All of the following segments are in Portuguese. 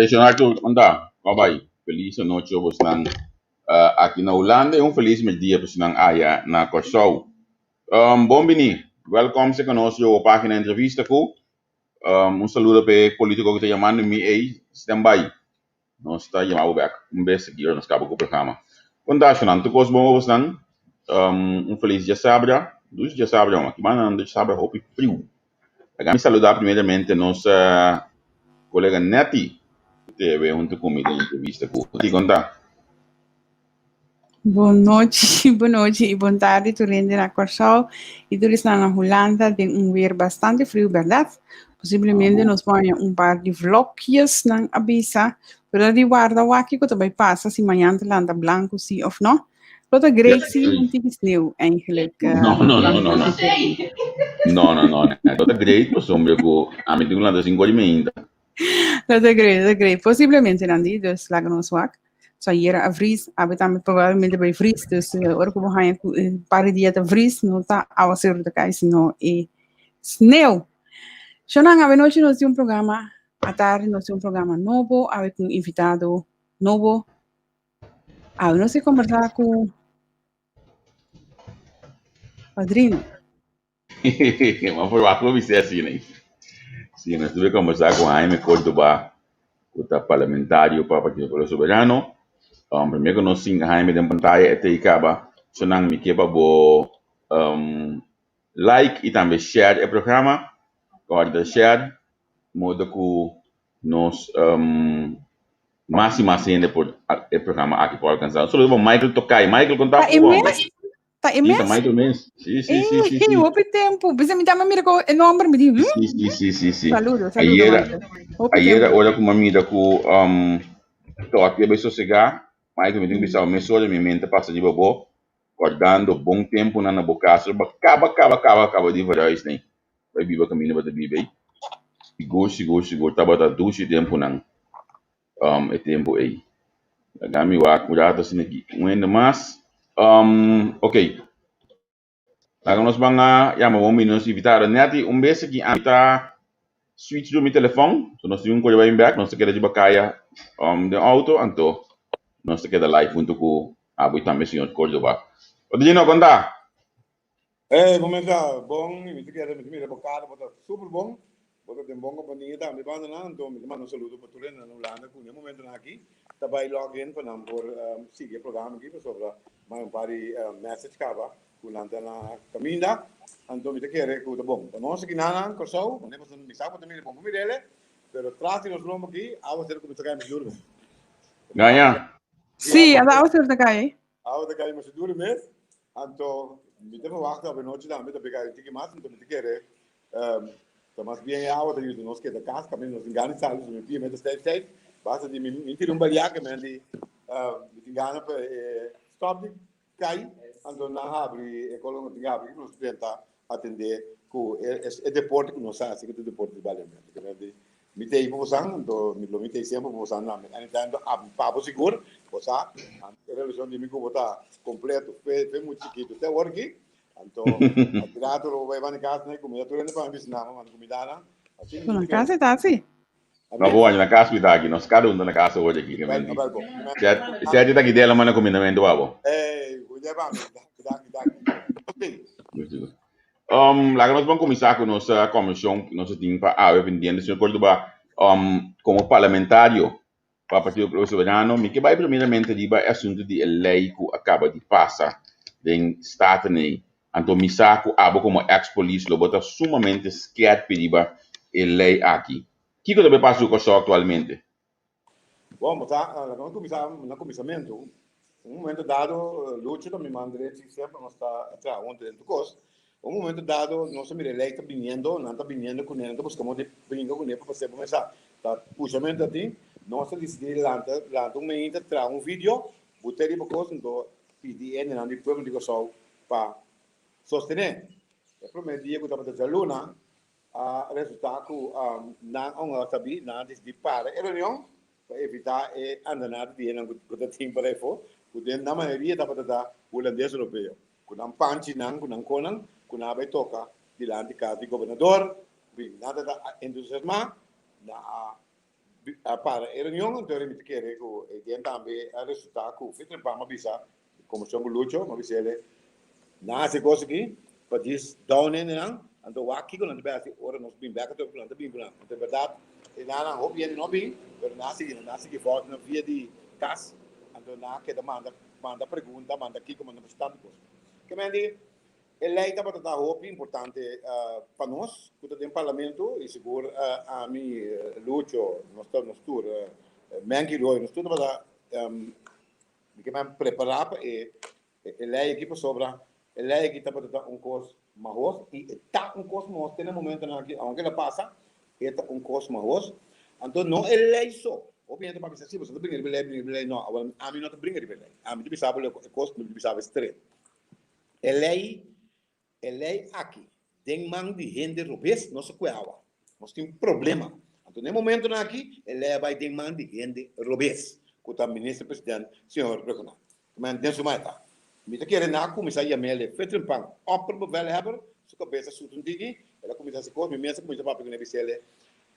Senhor, anda, bye. Feliz noite a você aqui na Hulanda e feliz dia para você aí na Kòrsou. Bom dia, welcome se conosco a página Entrevista com saludo para o político que está chamando me aí, standby. Nós está chamando back, beijo aqui, nós acabamos com o programa. Quando está achando, tu gosta bom você feliz dia sábado, dos dias sábado, aqui mana dos sábado roupa frio. Agora me saludar primeiramente nossa colega Neti. Teve junto comigo em entrevista com o contar. Boa noite, boa noite e boa tarde, tu rende na Kòrsou e tu está na Hulanda, tem weer bastante frio, verdade? Possivelmente nos põe par de vlogjes na bisa, pero de guarda o aqui que também passa, se amanhã te landa branco, sim ou não? Tot een great zie, want die sneeuw eigenlijk. No. Tot great, mas hombre ko amin di Hulanda sin gol ainda. Dat is great. Possivelmente não die, dus lagen ons wak. Zo hier a vries, hebben we provavelmente bij vries, dus ook we gaan een paar dias te vries, não tá ao ser de cais no e sneeuw. Shonan, a noite nós temos programa, à tarde nós temos programa novo, avec um invitado novo. Nós vamos conversar com padrino. Mas foi lá para você assim, né? Sim, nós tivemos conversar com Jaime Cordoba, o parlamentario para o Partido Soberano. Primeiro que nós temos Jaime de pantalla, até acaba, Shonan me quebra bo like e também share o programa. Guarda share, modo que nós mais ainda por o programa aqui para alcançar. Só o Michael tocar, Michael contar com você. Tá imenso? Tá mais ou menos. Sim. Houve tempo. Você me dá uma mira com o nome, me diz. Sim. Saludo. Ayer, olha com uma mira com tô aqui bem sossegar. Michael me diz que bisa me só minha mente passa de bobo, guardando bom tempo na boca, acaba de verdade, né? Vai viver caminho para viver. Gosto, tá bota duas tempo não. É tempo aí. Agami wa cuidado assim aqui. Ainda mais. Ok. Agora nós vamos vamos nos invitar a Neti vez aqui a tá switch do meu telefone. So nós temos um coisa back, nós queremos de bacaia de auto, então nós queremos live junto com a também senhor Cordoba. O dia não conta. Momento bom, me quer bocado, bota super bom. Bota tem bom companhia tá, me banda lá, então me manda saludo para tu na Hulanda com o momento aqui. Tá vai login para não por seguir o programa aqui para sobre mais pari message cava. Hulanda na caminha, então me quer que o bom. Nós aqui na Kòrsou, nós temos bisa para também bom comer ele, pero trate nos vamos aqui, a você como está caindo juro. Ganha. Sim, a você está caindo. A você caindo mais duro mesmo. Então me devo wachten op een noche dan met de begrijp ik maar dan met de keren dan mas bien ya wat jullie nos que de casa caminho nos engane sabe so me met de steeds basta di mi tiro un baliac men di engane per stop di cai ando na habri e colongo di habri nos tenta atender co e deporte que nos sa que de deporte de balé que men mi tei po sang ando mi lo mi tei sempre po sang na men anitando a papo seguro cosa a relazione di mi co bota completo fe muito chiquito até agora aqui então a tirado lo vai na casa né comida tu ainda para ensinar mano comida lá assim na casa tá assim na boa na casa me dá aqui nós cada na casa hoje aqui se a gente tá aqui dela mano comida mesmo babo cuida bem lá nós vamos começar com nossa comissão que nós temos para vendendo senhor Cordoba como parlamentario para o Partido Soberano, me que vai primeiramente de assunto de lei que acaba de passar em Estado né, então me saco abo como ex-polícia, lo bota sumamente scared pediba a lei aqui. Que que deve passar com isso atualmente? Bom, tá, nós começamos no começamento, momento dado, Lúcio também mandou sempre nós está atrás ontem do curso. Momento dado, nós me lei está vindo, não está vindo com ele, buscamos de brincar com ele para fazer começar. Tá, puxamento assim. Nós decidimos lá momento trazer vídeo, botar ele para coisa, então pedir ele na depois de Kòrsou para sostener. O primeiro dia que eu estava fazendo luna, resultado não sabia nada de para a reunião para evitar andar de não que tem para isso, porque na maioria estava da holandês europeu, com um panchi não, com um conan, com a toca de lá de casa do governador, nada da entusiasmo na para a reunião então me querer que tem também a resultado que fica para uma bisa como chamo lucho uma bisa ele nasce coisa aqui para diz down in não então aqui quando a gente ora nós bem back to planta bem planta então verdade e não houve ele não bem mas nasce que volta na via de cas então na que manda pergunta manda aqui como manda bastante coisa que me diz lei está para roupa importante para nós, que tem parlamento e seguro a mim luto nós tour manque nós tudo para que me preparar para lei aqui para sobra lei aqui está para curso mais e está curso mais tem momento aqui aunque ela passa está curso mais então não lei só obviamente para pensar se você não brinca lei não a mim não brinca lei a mim tu sabe o curso não sabe straight lei aqui tem mão de gente robês não se cuidava nós temos problema então no momento aqui lei vai ter mão de gente robês que o ministro presidente senhor Corona mas dentro mais tá me tá querendo na começar a mele feito pang opper bevel hebben se cabeça sutum digi ela começa a se comer mesmo começa para pegar nebicele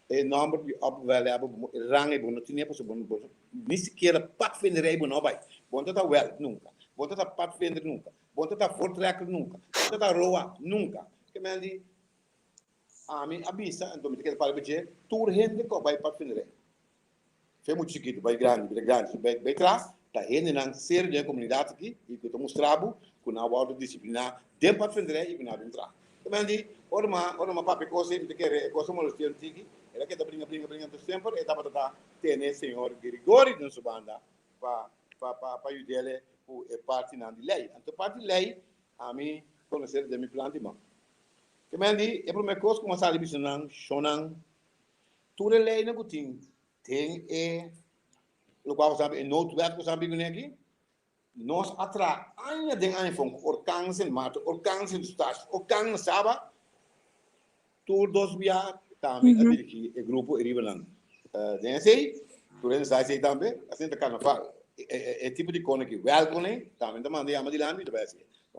e número de opper hebben rang e não tinha para subir nem sequer pat venderei não vai bom tá well nunca bom tá pat vender nunca bom tá for track nunca bom tá roa nunca que me andi a mim a bisa então me quer para beber tour gente que vai pat vender foi muito chiquito vai grande vai trás tá rende na ser de comunidade aqui e que estamos trabo com a ordem disciplinar de pat vender e na entrar que me andi ora uma papi coisa me quer coisa mal ter tiki ela que tá brinca do sempre e tá para ter senhor Grigori no subanda para ajudar o parte na lei. Então parte lei a mim conhecer de me plantima. Que me andi é primeira coisa como sabe bisunang shonang tudo lei na gutin tem lo qual sabe note web que sabe aqui nós atra ainda tem iPhone orkansen mato orkansen stas orkan saba tur dos via também aqui o grupo riba lang tem sei tu sai também assim tá carnaval é tipo de coisa que welcome também da mandei a madilani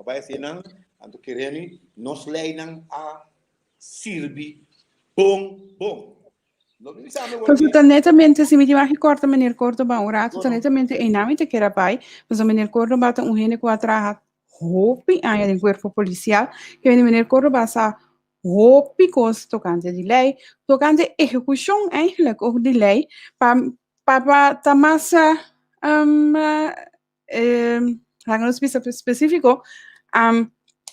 vai ser não anto queremos nos leiam a sirvi bom Pues netamente, se me diga que corta meneer Cordoba un rato, netamente en nami te queda pai, pues meneer Cordoba te un gene que trabaja hopi aan het cuerpo policial, que meneer Cordoba sa hopi cos tocante de lei, tocante ejecution eigenlijk ook de lei, pa tamasa laten we specifico,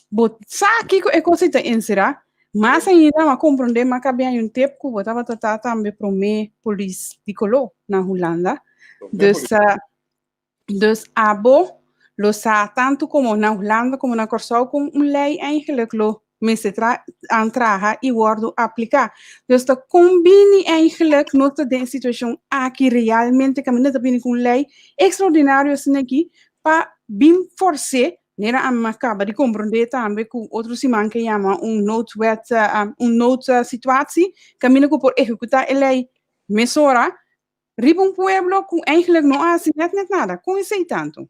bot sa kiko e cosita insera. Mas ainda uma compreender mas cabia um tempo que eu estava tratando também para me polícia piccolo na Hulanda, dus abo lo sa tanto como na Hulanda como na Kòrsou com lei eigenlijk lo mensen aantragen e worden aplicar. Dus dat combine eigenlijk not de situação aqui realmente que não tem com lei extraordinário assim aqui para bem forçar nera acaba de compreender também que outro se manca chama noodwet noodsituatie caminho por executar a lei mesora riba pueblo que eigenlijk não há net nada com isso aí tanto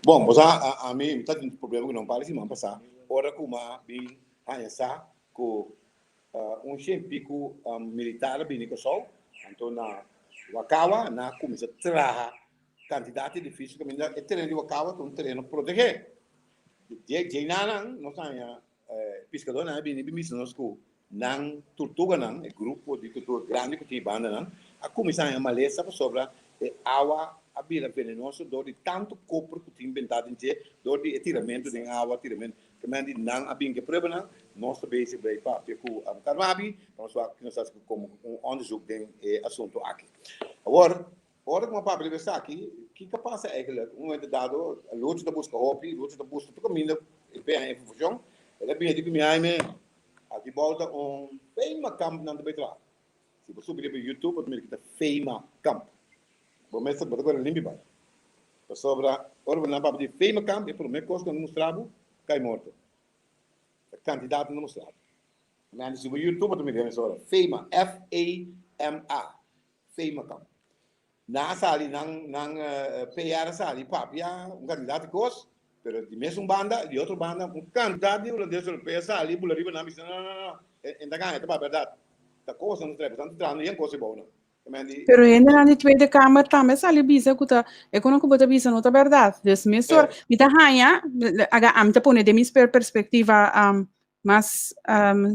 bom mas a mim está tendo problema que não parece mais passar ora como bem essa com chempico militar bem que só então na wakawa na começa traha quantidade de ficha que ainda é terreno de wakawa um terreno proteger Jai nanang, nós temos pescador na bini bimi nós com nang tortuga nang, grupo de tortuga grande que tem banda nang, a comissão é maleza sobre água a bila venenosa do de tanto copro que tem inventado em dia, do de atiramento de água, atiramento que mande nang a bem que prova nang, nós também se vai para pecu a carnabi, nós como onderzoek tem assunto aqui. Agora como a papo está aqui, que passa é que momento dado, a luta da busca hobby, luta da busca todo caminho, é informação, ela bem de que me Jaime, aqui volta feima camp não deve entrar. Se você subir para YouTube, pode ver que tá feima camp. Vou mostrar para agora limpe vai. Para sobra, ora na papo de feima camp, é por meio coisa que não mostrava, cai morto. A candidato não mostrava. Mas se você YouTube, pode ver essa hora, feima, FAMA, feima camp. Na sali nang PR sali papia candidato cos pero di mesmo banda di outro banda candidato de desse PR sali bula riba na missa não ainda ganha tá verdade tá coisa não treba tanto trano e coisa boa Pero ainda na de Tweede Kamer também sali bisa kuta ekonomi bota bisa não tá verdade. Dus mesor mita hanya aga amta pone de mis perspectiva mais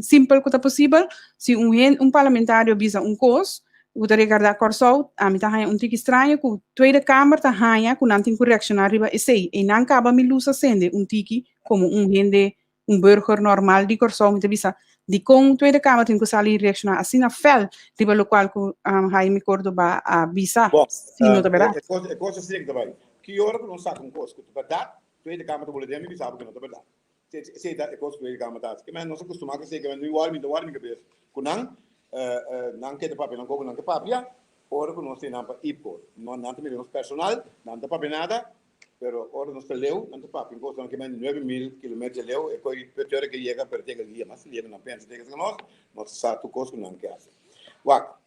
simples que possível. Se um parlamentário bisa cos, o da regarda Kòrsou, amita hanya tiki estranho que Tweede Kamer tá hanya com nantin correction arriba e sei e não acaba me lusa sende tiki como gente burger normal de Kòrsou mita bisa di com Tweede Kamer tem que sair reaccionar assim na fel, tipo lo qual com Jaime Corona a bisa, sim, não tá verdade? É coisa assim também. Que hora que não sabe coisa que tá verdade, Tweede Kamer tá bolando me sabe que não tá verdade. Se é coisa que Tweede Kamer tá, que mas não se costuma que se que não igual me cabeça. Kunang não que de papel não como não que papel, hora que não se não para ipo, não tem menos personal, não tá papel nada. Pero ahora nos leu, não está para coisa que mais 9.000 km leu, é coi petróleo que chega para ter guia, mas chega na pensa de que nós sabe tu coisa não quer fazer. Uau.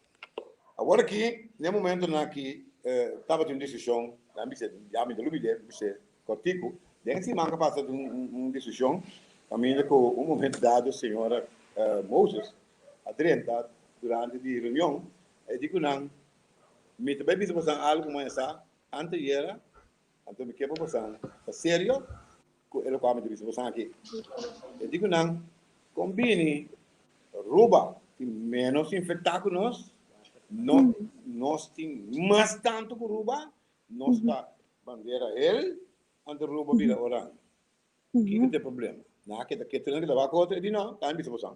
Agora aqui, no momento na que estava tendo decisão, já me deu ideia, você cortico, dentro se manca passa decisão, caminha com momento dado, senhora Moses, Adriana, durante a reunião, e digo não, me também precisa passar algo mais antes era então me quebra você, é sério? Ele come de você aqui. Eu digo não, combine rouba tem menos infectado que nós tem mais tanto que rouba, nós tá bandeira ele, ante rouba vira orange. Que tem problema? Na que tem que levar conta de não, tá em você.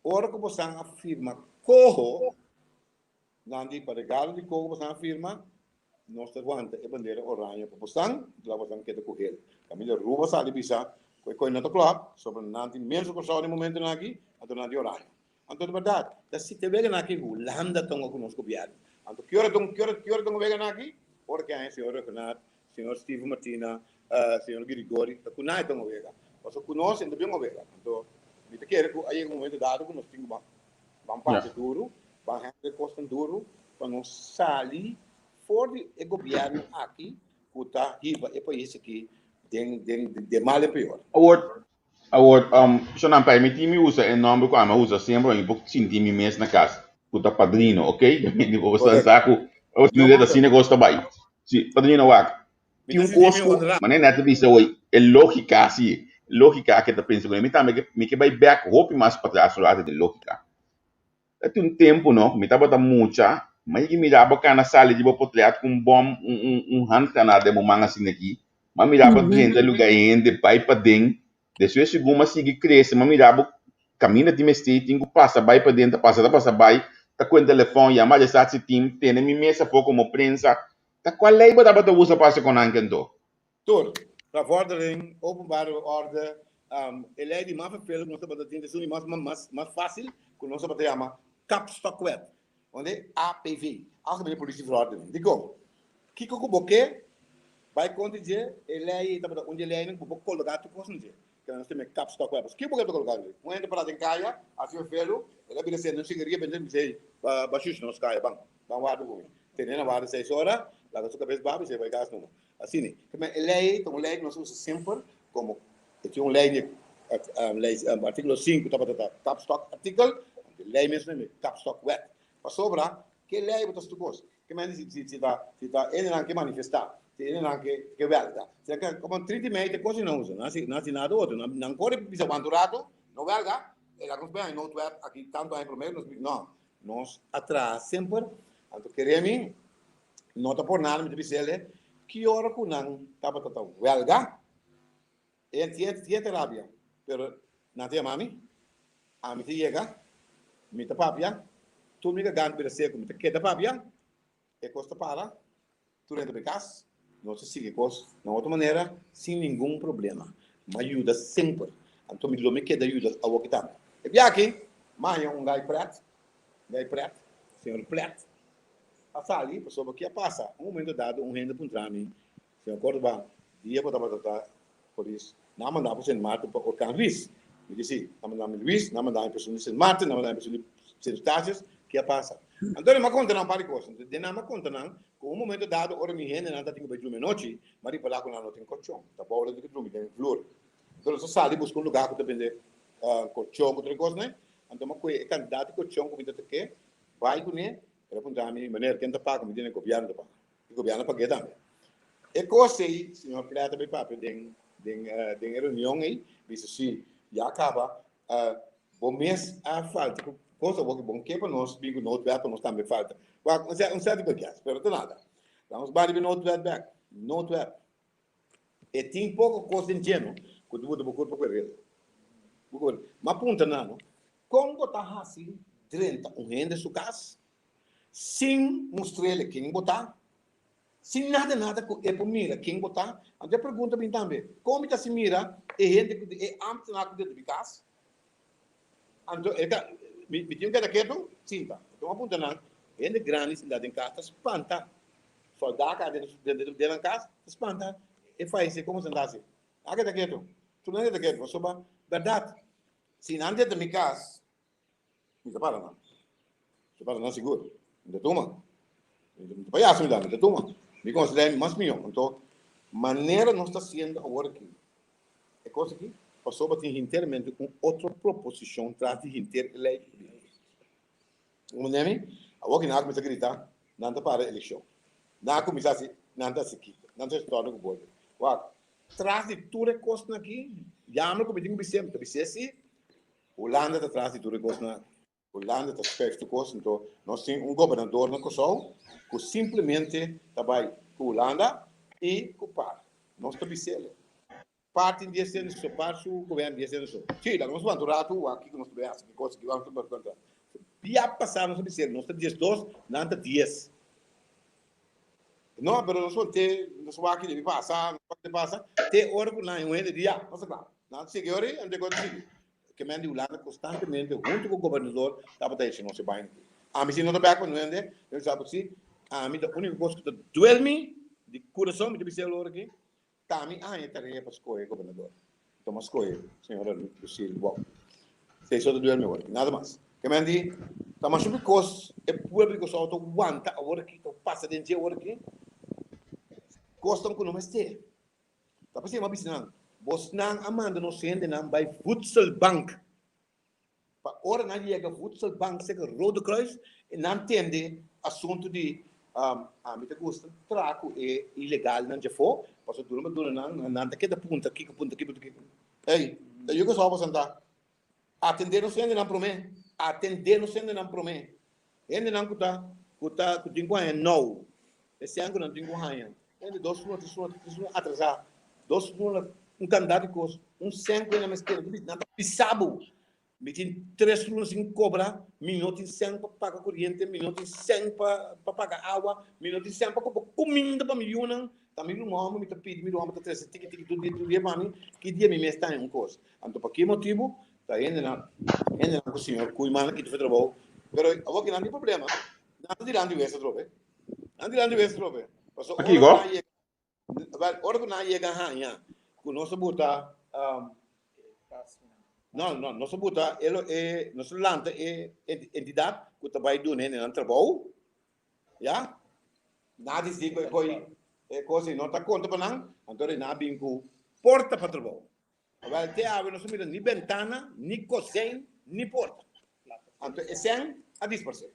Ora que você afirma corro, não de para galo de corro você afirma nós aguanta a bandeira orange para postang, lá postang que com ele. Camila rouba sali bisa, coi não claro, sobre nanti menos que só no momento aqui, então nanti orange. Então verdade, da se te vega aqui Hulanda tongo conosco biado. Então que hora tongo vega aqui? Ora que é senhor Renato, senhor Steve Martina, senhor Grigori, tá kunai tongo vega. Mas conosco ainda bem vega. Então me te quero que aí um momento dado que nós temos vamos parte duro, vamos render custo duro, para nós sair for o governo aqui, que está riba e país aqui, de mal e pior. Se não permite, me usa em nome como usa sempre, um pouco sentir me mesmo na casa. Que tá padrino, ok? Eu vou usar saco, eu não sei assim negócio também. Sim, padrino wak. Tem custo, mas nem nada disso hoje. É lógica assim, lógica que tá pensando. Me também me que vai back, hope mais para trás lado de lógica. Tem tempo, não? Me tá botando muita. Mas que me dá boca na sala de boa potreado com bom hand canada de manga assim aqui. Mas me dá para dentro do lugar de pai para dentro. Depois segunda sigue cresce, mas me dá boca caminha de mestre, tem que passar vai para dentro, passa vai. Tá com o telefone, chamar de sat team, tem me mesa pouco como prensa. Tá qual lei para botar usa passa com anquento. Tur, para vordering, openbare orde, ele é de mais fácil, nós temos de ter mais fácil, que nós temos de chamar capstock web. Onde APV, Algemene Politie Verordening. Digo, que o boque vai condizer ele aí também onde ele aí não pode colocar tu coisa que nós temos capstock web. Que boque tu colocar? Um ente para tem caia, assim o felo, ele vai ser não seguiria bem dizer baixo nós caia bang, bang guarda com. Tendo na guarda 6 horas, lá da sua cabeça babi você vai gastar não. Assim né. Mas ele aí, então lei nós usamos sempre como tem um lei artigo 5 tá capstock article, lei mesmo é capstock web. Sobra que lei botas tu coisa que mais se tá ele não quer manifestar ele não quer velga se que como 30 meses coisa não usa não nada outro não corre pisa bandurado não velga ele agora bem não tu aqui tanto aí primeiro nós atrás sempre então queremos não tá por nada me diz ele que hora que não tava velga e tinha terapia pero não tem mami a mim chega me tá papia tu me ganha para ser como que da papia é costa para tu rende de casa não se sigue coisa de outra maneira sem nenhum problema mas ajuda sempre então me me queda ajuda ao que tá e bem aqui mas um gai preto senhor preto passa ali pessoa que passa momento dado rende para entrar mim senhor Cordoba dia para botar por isso não mandar para ser Marta para o canvis me disse não mandar Luiz não mandar para ser Marta não mandar para ser circunstâncias que passa. Então, não conta não para coisa. De não conta não. Com um momento dado, ora me rende não tá tem que dormir nochi, mas ir para lá com não tem colchão. Tá bom, tem que dormir tem flor. Então, só sai buscar um lugar que depende colchão outra coisa, né? Então, uma coisa candidato colchão como que vai com né Ele aponta a mim, maneira, quem está pago, me diz que o governo paga. O governo paga também. E coisa aí, senhor Pirata, bem papo, tem reunião aí, isso se já acaba, bom mês a falta, coisa boa que bom que para nós, bingo no outro para nós também falta. Um certo podcast, pero não nada. Vamos barulho no outro back, no outro. E tem pouco coisa em gênero, que tu vou por correr. Mas punta não, como botar assim, 30 rende sua casa, sem mostrar ele quem botar. Sem nada que é por mira, quem botar, até pergunta bem também, como está se mira, e gente que é antes na coisa de casa, então, me tinha que dar quieto, sim, tá, então aponta não, gente grande, cidade em casa, espanta, soldado dentro da casa, espanta, e faz isso, como se andasse, aqui está quieto, tu não está quieto, só para, verdade, se não dentro da minha casa, me separa não seguro, me toma, me palhaço me dá, me toma. Me considero mais melhor. Então, maneira não está sendo agora aqui. É coisa que passou para ter inteiramente com outra proposição traz de inteira lei. Como nem agora que nada começa a gritar, não está para a eleição. Nada começa a se, não está se quita, não está se torna com o povo. Traz de tudo é coisa aqui. Já me cometi com o BC assim. Hulanda está traz de tudo é coisa. Hulanda está feito de coisa. Então, nós temos governador na Kòrsou que simplesmente trabalha com Hulanda e com o par. Nós estamos ele. Parte de ser isso, parte do governo de ser isso. Sim, nós vamos aturar tudo aqui que nós temos que coisa que vamos contar. Já passaram nós estamos nós temos 2, não está 10. Não, mas nós vamos ter, nós vamos aqui de passar, ter hora por lá em um dia, não sei lá. Não sei que hora, não tem coisa assim. Que me ande Hulanda constantemente junto com o governador, estava daí se não se vai. A mim se não está bem, não é? Eu sabe assim. A mim, a única coisa que duele-me, de coração, me deve agora aqui, tá a mim, tarefa para escolher governador. Então, mas escolher, senhora Lucílio, bom. Se isso duele-me agora, nada mais. Que me andi, tá mais sobre coisas, é público só, tu aguanta agora aqui, tu passa dentro de agora aqui, gostam que não mais ter. Tá para cima, bisnan. Você não amanda no centro, não vai Voedsel Bank. Para hora não chega Voedsel Bank, se que Rode Kruis, não entende assunto de a mim te gosta, traco é ilegal, não já for, posso durma não tá que da punta aqui. Ei, eu que só vou sentar. Atender no centro não promete, Ele não cuta, que tem coisa não. Esse ano não tem coisa. Ele 2 minutos atrasar, 2 minutos candidato de coisa, 5 na mesquita, não tá pisado. Me tem 3 minutos em cobra, minuto em 100 para pagar corrente, minuto em 100 para pagar água, minuto em 100 para comprar comida para milhões. Também no homem me pede, me homem tá 3 ticket tudo dia para mim, que dia me está em coisa. Então por que motivo? Tá indo com o senhor cuidando aqui do trabalho. Pero agora que não tem problema. Não dirão de vez trobe. Aqui igual? Ora que não chega a com nosso botar não, nós botar ele nós lanta entidade que trabalha do né no trabalho, já? Nada diz que coisa não tá conta para não, então ele não vem com porta para trabalho. Agora até abre nós não nem ventana, nem cozinha, nem porta. Então esse é a 10%.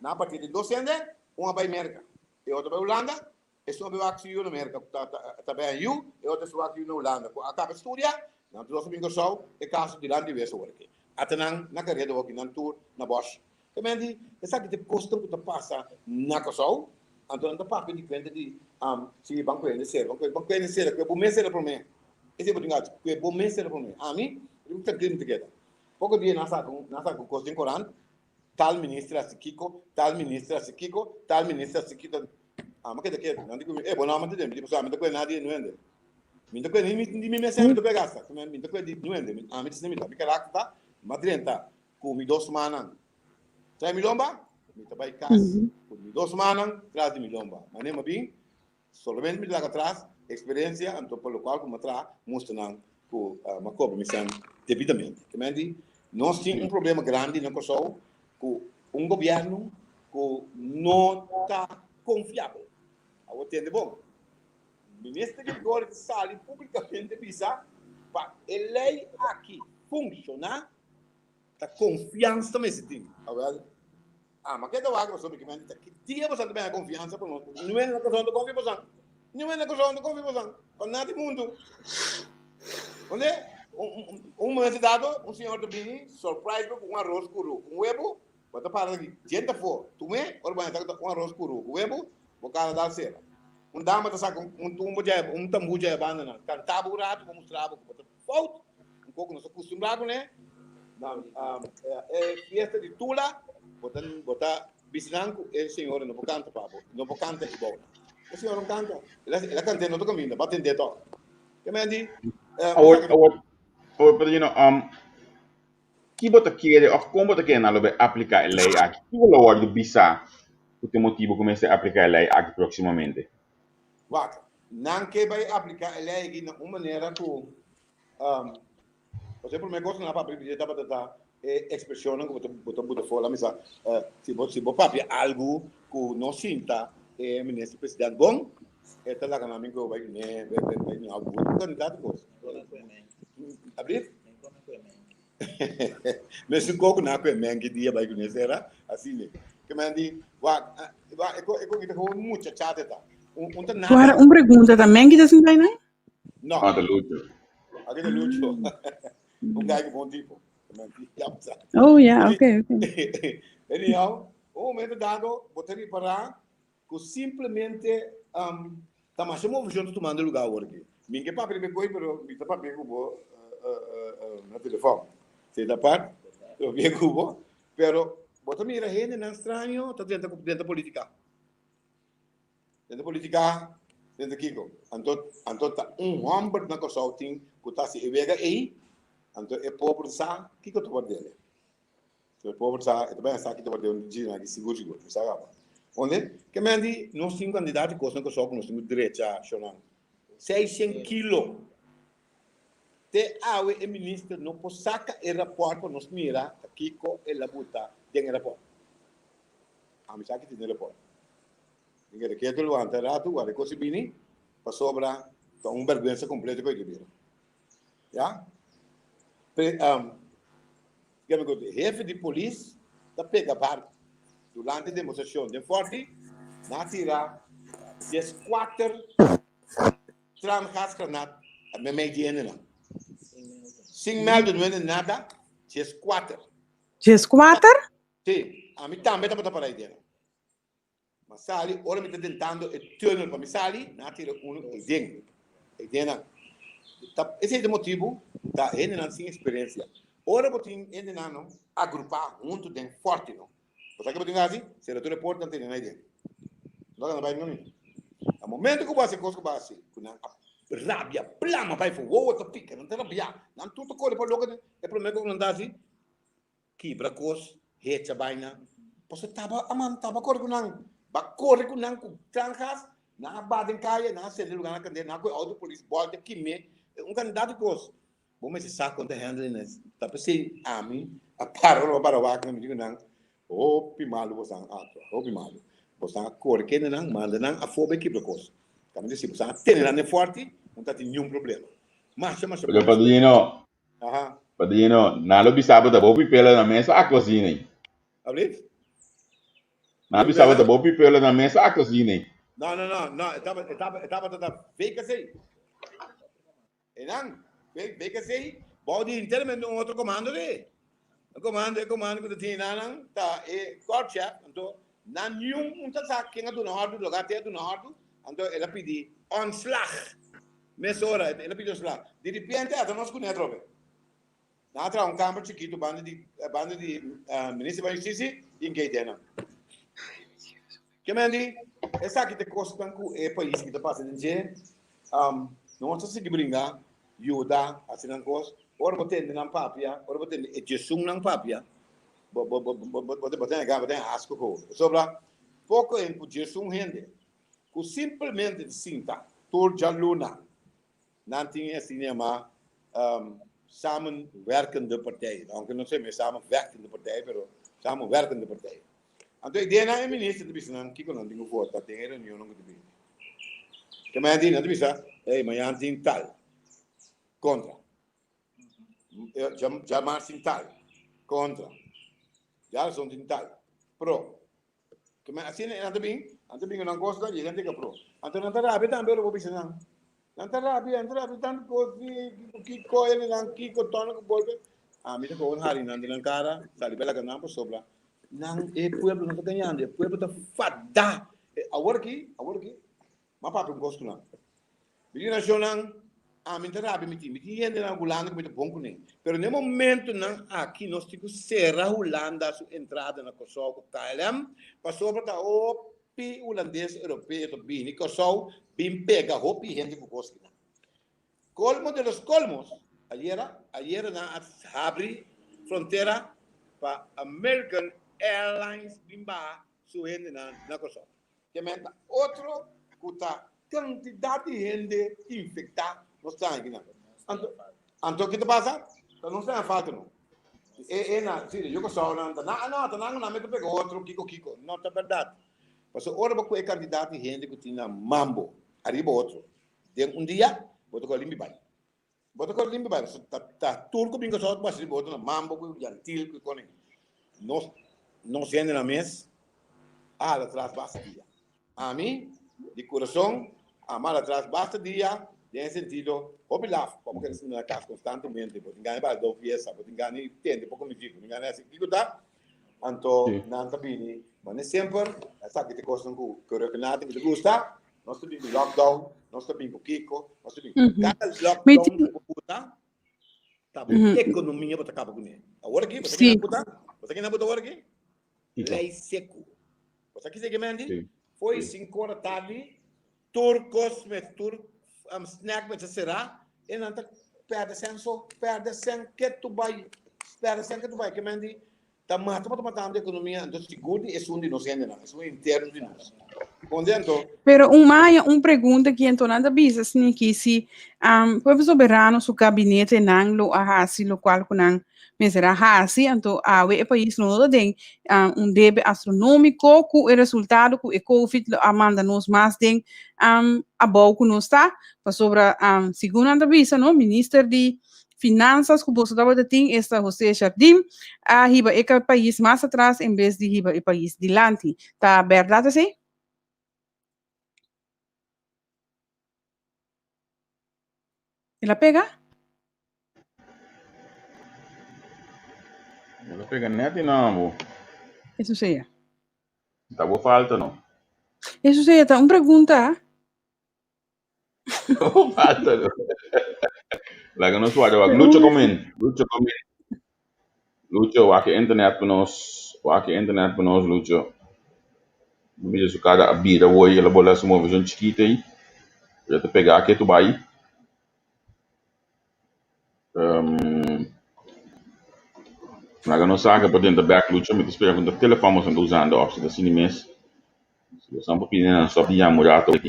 Na partir de 200, uma vai merca, e outra vai Hulanda, e só vai aqui na merca, tá bem eu, e outra só aqui na Hulanda. Acaba estudar. Não tu dois Kòrsou é caso de lá de vez agora aqui. Até na carreira aqui na tour na Bosch. Também de essa que te custa que te passa na Kòrsou, então não papo de conta de se banco é ser, que bom mês era para mim. Esse é otingado, que bom mês era para mim. A mim, eu tenho que entender. Pouco dia nessa com costa em Corã, tal ministra se Kiko, tal ministra se Kiko. Mas que daqui, não digo, bom não, mas tem, tipo, só me dá coisa nada não ende. Me dá coisa nem me sempre do pegaça, me dá coisa não ende. A mim me dá, me caraca tá, madrenta, com me 2 semanas. Traz milomba, me trabalha casa, com me 2 semanas, traz de milomba. Mas nem bem, somente me dá atrás, experiência, então pelo qual como atrás, mostrando que uma cobra me sendo devidamente. Que me diz, nós temos problema grande na Kòrsou, com governo que não está confiável. Eu entendo bom. O ministro de agora sale publicamente bisa para a lei aqui funcionar, a confiança também se tem. mas que dá sobre que dia você também a confiança para nós. Não é na questão de confiança. Não é na questão de confiança. Para nada do mundo. Onde? Momento dado, senhor também surprise com arroz cru, com huevo, bota para aqui, gente for, tu me, ou vai estar com arroz cru, com huevo, vou cara dar cera. Dama tá saco tumbo já, tambu já banana, cantava o rato, vamos mostrar, bota falta, pouco nós acostumado, né? Fiesta de tula, bota bisnanco, senhor não canta papo, não canta igual. O senhor não canta, ela canta no outro caminho, bate dentro. Que me diz? Que bota querer, ou como bota querer na lobe aplicar a lei aqui? Que o lado do bisa, o teu motivo começa a aplicar a lei aqui proximamente? Wacht, não que vai aplicar a lei aqui de uma maneira que, por exemplo, me gosta na papel de dar expressão que botar fora, mas se você papel algo que não sinta, ministro presidente bom, esta lá que na minha vai vai algo candidato coisa. Abrir? Mas o coco na coisa que dia vai conhecer assim né. Que me diz, wacht, eu que tenho muita chata tá. Agora, uma pergunta também que assim vai, né? Não. Ah, da luta. Aqui é luto. Cara bom tipo. Oh, yeah, ok. Anyhow, momento dado, botei para que simplesmente tá mais uma visão tomando lugar hoje. Minha papel me coi, pero minha papel cubo na telefone. Se da parte, eu vi cubo, pero botei mira gente não estranho, tá dentro da política. Dentro da política, dentro do Kiko. Então tá homem na Kòrsou que tá se evega aí, então é pobre sa, que eu tô perdendo. É pobre sa, é também sa que tô perdendo de na que seguro, sabe? Onde? Que me andi, nós temos candidato que na Kòrsou, nós temos direita, chonang. 600 kg. Te awe e ministro não pode sacar o aeroporto nos mira, Kiko e la buta dentro do aeroporto. A mim sabe que tem aeroporto. Ninguém quer que levanta rato, agora coisa bini, para sobra, então vergonha completa com ele. Já? O chefe de polícia da pega parte durante a demonstração de forte, na tira 14 trancas granat, a minha meia não. 5 mil não é nada, 14. 14? Sim, a mim também está para aí. Mas sali, ora me está tentando e túnel para me sali, na tira e dentro. E dentro. Esse é o motivo da gente não tem experiência. Ora botin gente não agrupar junto de forte não. Você que botin assim, se o repórter não tem nada dentro. Não vai não. No momento que você coisa que você, com rabia, plama vai for, outra pica, não tem rabia. Não tudo corre para logo, é primeiro que não dá assim. Que para cos, hecha vaina. Você tava corre com não. Ba corre com não com trancas, na baden caia, na sede lugar na cadeia, na com auto polícia, volta que me candidato cos. Bom, mas se sabe quanto é handling nesse. Tá para ser a mim, a parou para o vaca, me digo não. O pimalo você o pimalo. Você corre que não, manda não a fobe que para cos. Como disse, você tem lá forte, não tá tendo nenhum problema. Mas Porque padrinho, na lobe sábado da boa pipela na mesa a cozinha. Abrir? Na lobe sábado da boa pipela na mesa a cozinha. Não, estava bem que sei. E não, bem que sei. Pode interme no outro comando de. O comando que tem não, tá e corte, então não nenhum tá sabe do norte, lugar até do norte, então ela pedi onslag. Mesora, ela pediu onslag. De repente, até nós conhecemos trobe. Na outra um campo chiquito, banda de ministro da Justiça, em que tem não. Que me diz, essa aqui te custa com o país que te passa de dia, não se que brincar, ajuda, assim não costa. Ora botar na papia, ora botar e Jesus na papia. Botar asco com. Sobra pouco em que Jesus rende. Que simplesmente sinta torja luna. Não tinha cinema samenwerkende partij. Aunque não sei mais samenwerkende partij, pero samenwerkende partij. Então a ideia é ministro de bisnan que não tem voto, tem reunião não tem. Que me diz, não bisa, mas tem tal contra. Já mais tal contra. Já são tem tal. pro. Que me assim ante bem não gosta, e gente que pro. Ante não tá rápido também eu vou pensar não. Não tá rápido tanto coisa que coisa não que tono que bolbe. A mim que on hari não de cara, sabe bela que não para sobra. Não é pueblo não tá ganhando, é pueblo tá fada. Agora aqui, mas papo gosto não. Menina Jonan, a mim tá rápido miti gente na Hulanda que me bom com ele. Pero no momento não aqui nós temos serra Hulanda sua entrada na Kòrsou com Thailand, passou para o pi holandês europeu to bini Kòrsou, bim pega hopi gente que gosta. Colmo de los colmos, ayer na abre fronteira para American Airlines bimba sua gente na Kòrsou. Que menta outro cuta quantidade de gente infectada não está aqui não. Então o que te passa? Não está falta não. Na, sim, eu só não me pego outro kiko. Não é verdade. Mas ora para que quantidade de gente que tinha mambo, arriba outro. Tem dia, boto com limbi bai. Tá turco bingo só para se boto na mambo com jantil com cone. Não se anda na mesa. Atrás basta dia. A mim, de coração, amar atrás basta dia. Tem sentido, obilaf, como que eles na casa constantemente, porque ninguém vai dar fiesta, porque ninguém entende, porque me fico, ninguém é assim, que tá? Então, não tá bem, mas sempre, essa que te gostam que o reconhece que te gosta, nós temos lockdown, nós temos o Kiko, nós temos cada lockdown que puta, tá bom, economia para acabar com ele. Agora aqui, você quer na puta agora aqui? Lei seco. Você aqui se que foi 5 horas da tarde, turcos, snack met será e não tá perde sem que tu vai que mandi tá matando a economia do seguro e isso não se não isso é interno de nós contento pero pergunta que então nada bisa assim que se povo soberano su gabinete não lo ahasi lo qual kunang mesera hasi então o país não tem débito astronômico com o resultado com o covid amanda nos mais tem a pouco não está para sobre segundo nada bisa no ministro de Finanças que você estava tem esta José Jardim a riba é o país mais atrás em vez de riba o país dilante tá verdade assim? Ela pega? Ela pega net não, Isso seja. tá boa falta não. Isso seja, tá uma pergunta. Boa falta não. Lá que nós falamos, Lucho, o aqui internet para nós, Lucho. Me diz o cara a vida hoje, ela bola se move junto chiquita aí, já te pegar aqui tu vai. Lá que nós saca para dentro da back Lucho, me espera quando o telefone você usando ó, se assim mês. Se você não pode só pilhar mudar tudo aqui.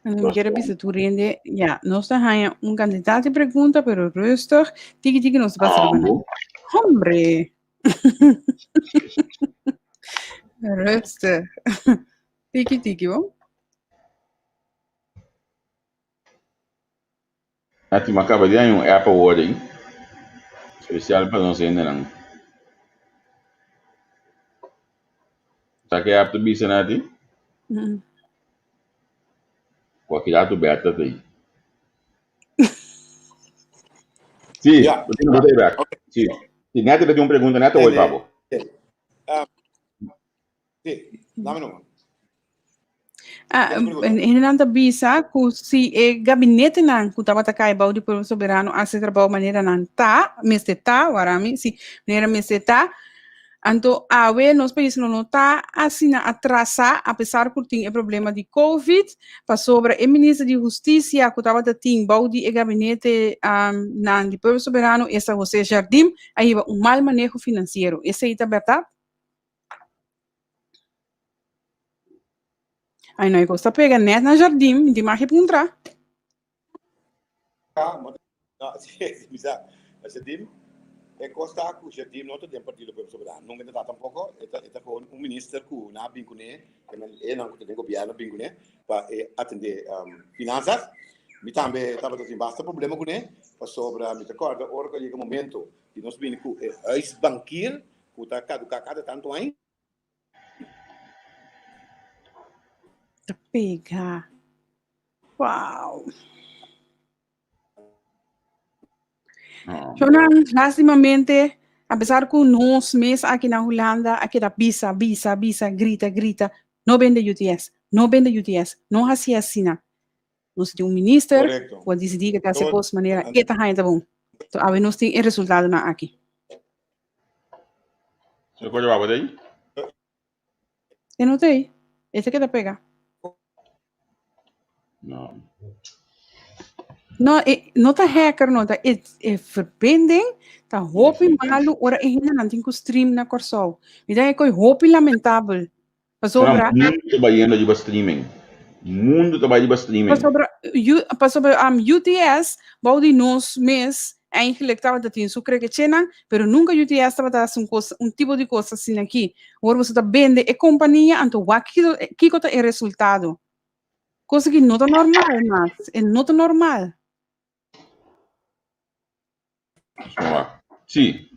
Não quero dizer, tu rende, já, nós temos candidato de pergunta, pero rustig, tiki nós passamos. Hombre! Rustig. Tiki, bom? Aqui acaba de aí Apple Watch aí, especial para nós ainda não. Sabe que é app do bisa nanti? Qualquer app beta aí. Sim, eu botei back. Sim. Se neta tem uma pergunta, neta oi, Pablo. Sim, dá-me numa. Nanta bisa ku si gabinete nan ku taba takai bau di povo soberano a se trabalho maneira nan tá meseta warami si maneira meseta anto awe nos países não tá assim atrasa apesar que tem o problema de covid para sobre o ministro de justiça que tava tem bau di gabinete nan di povo soberano essa José Jardim aí mal manejo financeiro essa é a verdade. Aí nós gosta pega net na jardim, de mais que entrar. Bisa, jardim é costa que o jardim não tem partido para sobrar. Não ainda tá tampouco, está com ministro que na bincune, que não tem governo bincune para atender finanças. Me também estava tendo bastante problema com ele, para sobra, me recordo, hora que chega momento, que nós vimos com huis banqueiro, que está caducado tanto aí. Tá pega. Uau. Jonan, lastimamente, apesar que nós mesmos aqui na Hulanda, aqui da bisa, grita, não vende UTS, não hacía assim. Nós temos ministro, que decidir que está se pôs maneira, e está ainda bom. Então, a nós temos o resultado na aqui. Você pode falar daí? Eu não tenho. Esse aqui dá pegar. Não. Não tá hacker, não tá. É verbinding, tá roupa malo, ora ainda não tem que stream na Kòrsou. Me dá que roupa lamentável. Para muito trabalhando de streaming. Mundo trabalha de streaming. Para sobre UTS, boude nós mês, eigenlijk estava da tinha sucre que tinha, pero nunca UTS estava da tipo de coisa assim aqui. Agora você tá vende a companhia, então que tá o resultado. Coisa que não tá normal, mas é não tá normal. Vamos lá. Sim.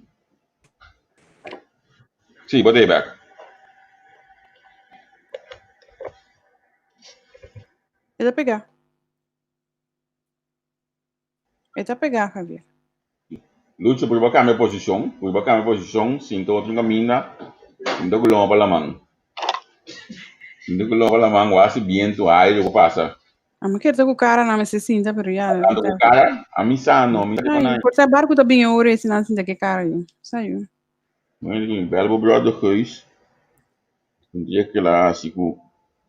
Sim, botei back. É da pegar. É da pegar, Javier. Lucha por bacar minha posição, sinto outro caminho, sinto que longa para a mão. Sinto que longa para a mão, quase viento, aí eu passa. A mim quer com o cara na mesa cinta, pero já. Tanto com o cara, a mim sano, me Ai, por ser barco também é hora, se não sinta que cara eu. Saiu. Muito belo brother coisa. Um dia que lá, assim,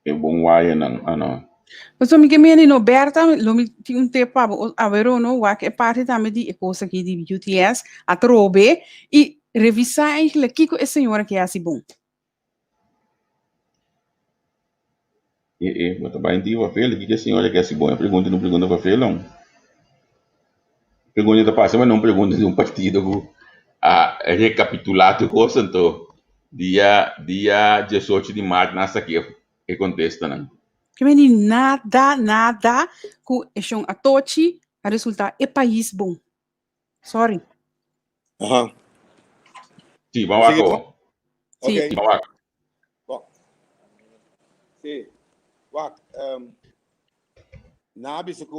é bom waia não. Mas o que me no Berta, me tinha um tempo a ver no que é parte também de coisa aqui de UTS, a trobe e revisar eigenlijk que é senhora que é assim bom. Mas também tem uma filha, que a senhora quer assim bom? Eu pergunto, não pergunta para filha, não. Pergunta da passa, mas não pergunta de um partido a recapitular a coisa, então, dia 18 de março, nessa aqui, que contesta, não. Que me diz nada com esse a tochi, a resultar é país bom. Sorry. Aham. Sim, vamos lá. Ok. Vamos lá. Bom. Sim. Na bisa que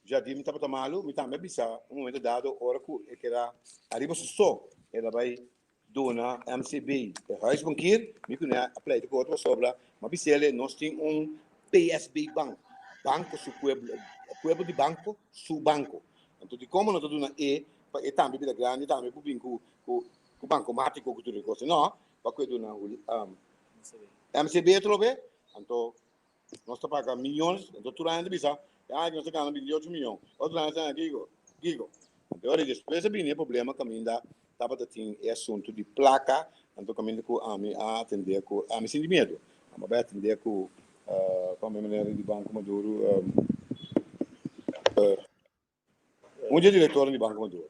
já disse que estava malo, me também bisa um momento dado, hora que era arriba só, ela vai dona MCB, huis banqueiro, me conhece a play de outra sobra, mas bisa ele nós tem PSB banco su pueblo de banco su banco. Então de como nós dona e também vida grande, também por vinco com banco mático que tudo coisa, não, para que dona MCB trobe, então nós estamos pagando milhões, então tudo ainda bisa. Nós estamos ganhando milhões de milhões. Outro ano está gigo. Então, depois de problema que ainda estava tendo assunto de placa, então caminho com a atender com a me sentir medo. A vai atender com a maneira de banco maduro, dia diretor de banco maduro.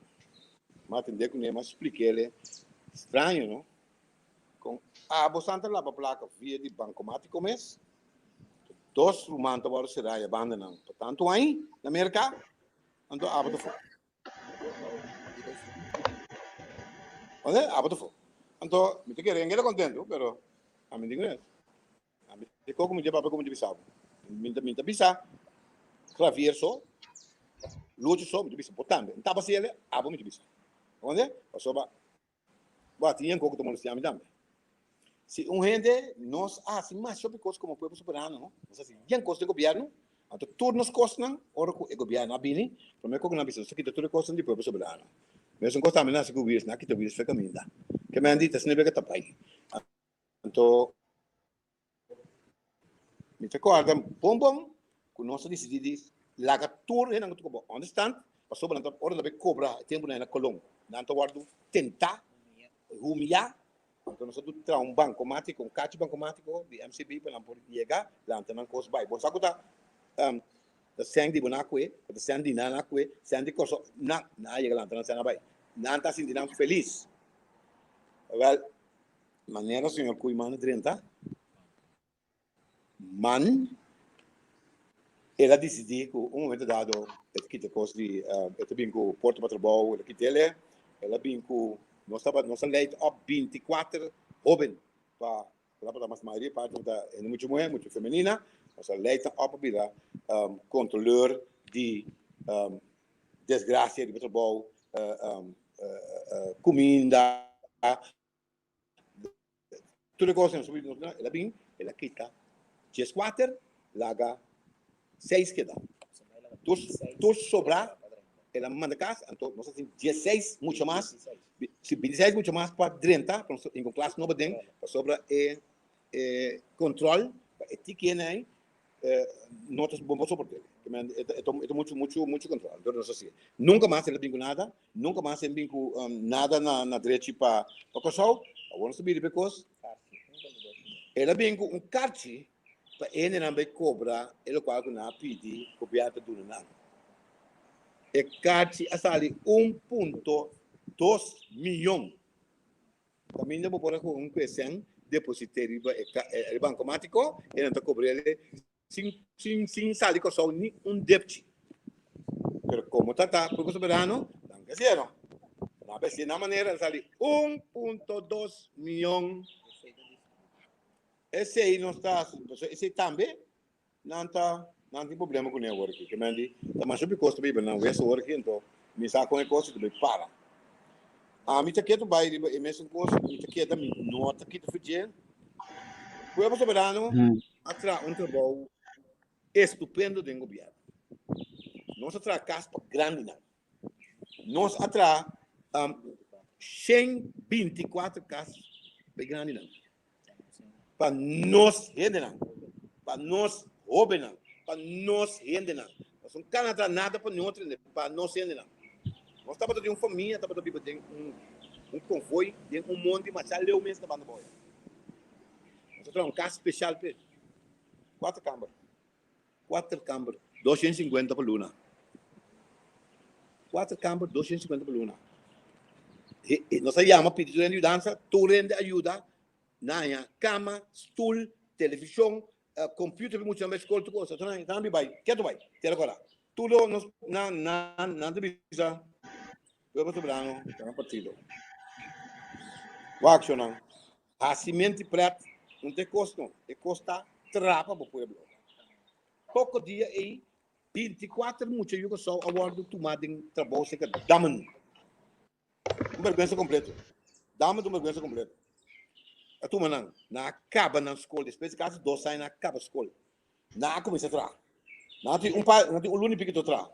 Mas atender com ele, mas expliquei ele estranho, não? Com a bostante lá para placa via de banco mático mês. Dos rumanos agora será abandonado. Portanto, aí, na América, então, abre do fogo. Abre do fogo. Então, me diga, ninguém está contente, pero a mim diga, a mim diga como dia para como dia bisava. Minta bisa, clavier só, lute só, me bisa, portanto, não estava assim ele, abre me bisa. Onde? Passou ba, tinha um pouco de molestia me também. Se gente nós assim mais sobre coisas como o povo soberano, não? Mas assim, tem coisas do governo, então tudo nos costas, ora que o governo abine, para mim como na bisa, isso aqui tudo coisas do povo soberano. Mesmo coisa também nas governos, aqui também isso fica minda. Que me andi, assim bem que tapai. Então, me recorda, bom, que nós decidimos largar tudo e não tudo bom. Understand? Passou para hora da cobra, tempo na Colombo, não tô guardo tentar, humilhar. Então, nós temos banco mático, caixa banco mático de MCB para poder chegar, lá não coisa vai. Bom, sabe que sangue de bonaque, sangue de nanaque, sangue de coisa, não chega lá, não sai vai. Não está sentindo feliz. Well, maneira senhor cuimano 30, man, ela decidiu que momento dado, ele quita coisa de, ele tem com o porto para trabalho, ele quita ele, ela bem com nossa lei op 24 jovem para a maioria parte da é muito mulher, muito feminina, nossa lei op vira controlador de desgraça de trabalho, comida, tudo coisa sobre ela bem, ela quita 14 laga 6 queda. Todos sobrar ela manda casa, então nós temos 16 muito mais, se 26 muito mais para 30, em classe nova tem, para sobra controle, etiqueta notas bom para suportar. É muito controle. Então não sei. Nunca mais ele bingo nada, nunca mais ele bingo nada na direita para Kòrsou. Agora subir because ele bingo carte para ele não vai cobrar, ele qual que não pede copiata do nada. E carte asali 1.2 milhão. Também não pode com questão depositário e banco automático, ele não cobra ele sem salir Kòrsou nem débito. Mas como está por soberano, não quer dizer não. Na vez na maneira sali 1.2 milhão. Esse aí não está, esse Tambe não tem problema com o work, que mandi, mas sobre custo bem não, esse work então, me saco com o custo de para. A minha queda vai e mesmo custo, minha queda me nota que tu fez. O soberano atra trabalho estupendo do governo. Nós atra caspa grande não. Nós atra 124 casas bem grande não. Para nós render não, para nós roubar não, para nós render não. Nós não queremos nada para nós render, para nós render não. Nós estamos de uma família, estamos de um convoio, de um monte, mas já leu mesmo da banda boia. Nós temos casa especial para 4 câmaras, 250 por luna. 4 câmaras, 250 por luna. Nós chamamos pedido de dança, torrente de ajuda. Naya, cama, stool, televisão, computer, muito mais escola, tudo coisa. Também vai, quer tu vai, quer agora. Tudo na bisa. Eu vou sobrando, tá partido. O action, a semente preta, não tem custo, não. É custa trapa para o povo. Pouco dia aí, 24 muito eu só aguardo tomar de trabalho se que daman. Vergonha completa. Daman uma vergonha completa. A turma não, na acaba na escola, depois de casa, 2 saem na acaba a escola. Na começa a entrar. Não tem um lune pique do tra.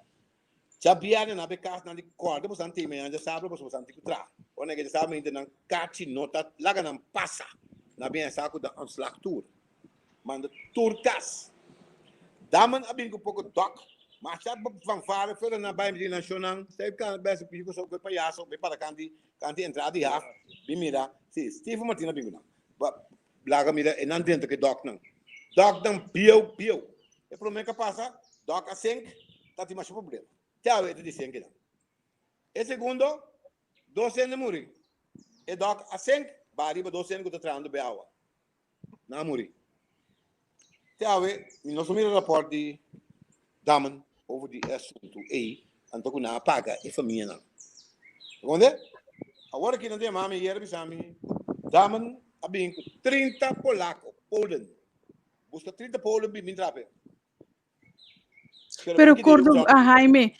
Já viaram na casa, na de corda, você não tem meia, já sabe, você não tem que tra. Quando é que já sabe, ainda não cate nota, lá não passa. Na bem saco da anslagtour. Manda turcas. Daman abin um pouco doc, mas já fanfare, foi na bairro de nacional, sempre que a beça pediu que eu para iaço, para canti entrar de half, bem mira, sim, Steve Martina bem não. Laga mira, e não dentro que doc não. Doc não piu. E problema que passa, doc a 5, tá tem mais problema. Tchau, é de 5 não. E segundo, 200 muri. E doc a 5, bariba 200 que tá traindo bem água. Não muri. Tchau, nós vamos o rapport de Daman over de assunto aí, então que não paga e família não. Entende? Agora que não tem mami e bisami, Daman abin 30 polaco, Polen. Busca 30 Polen bem trape. Pero Cordoba, Jaime,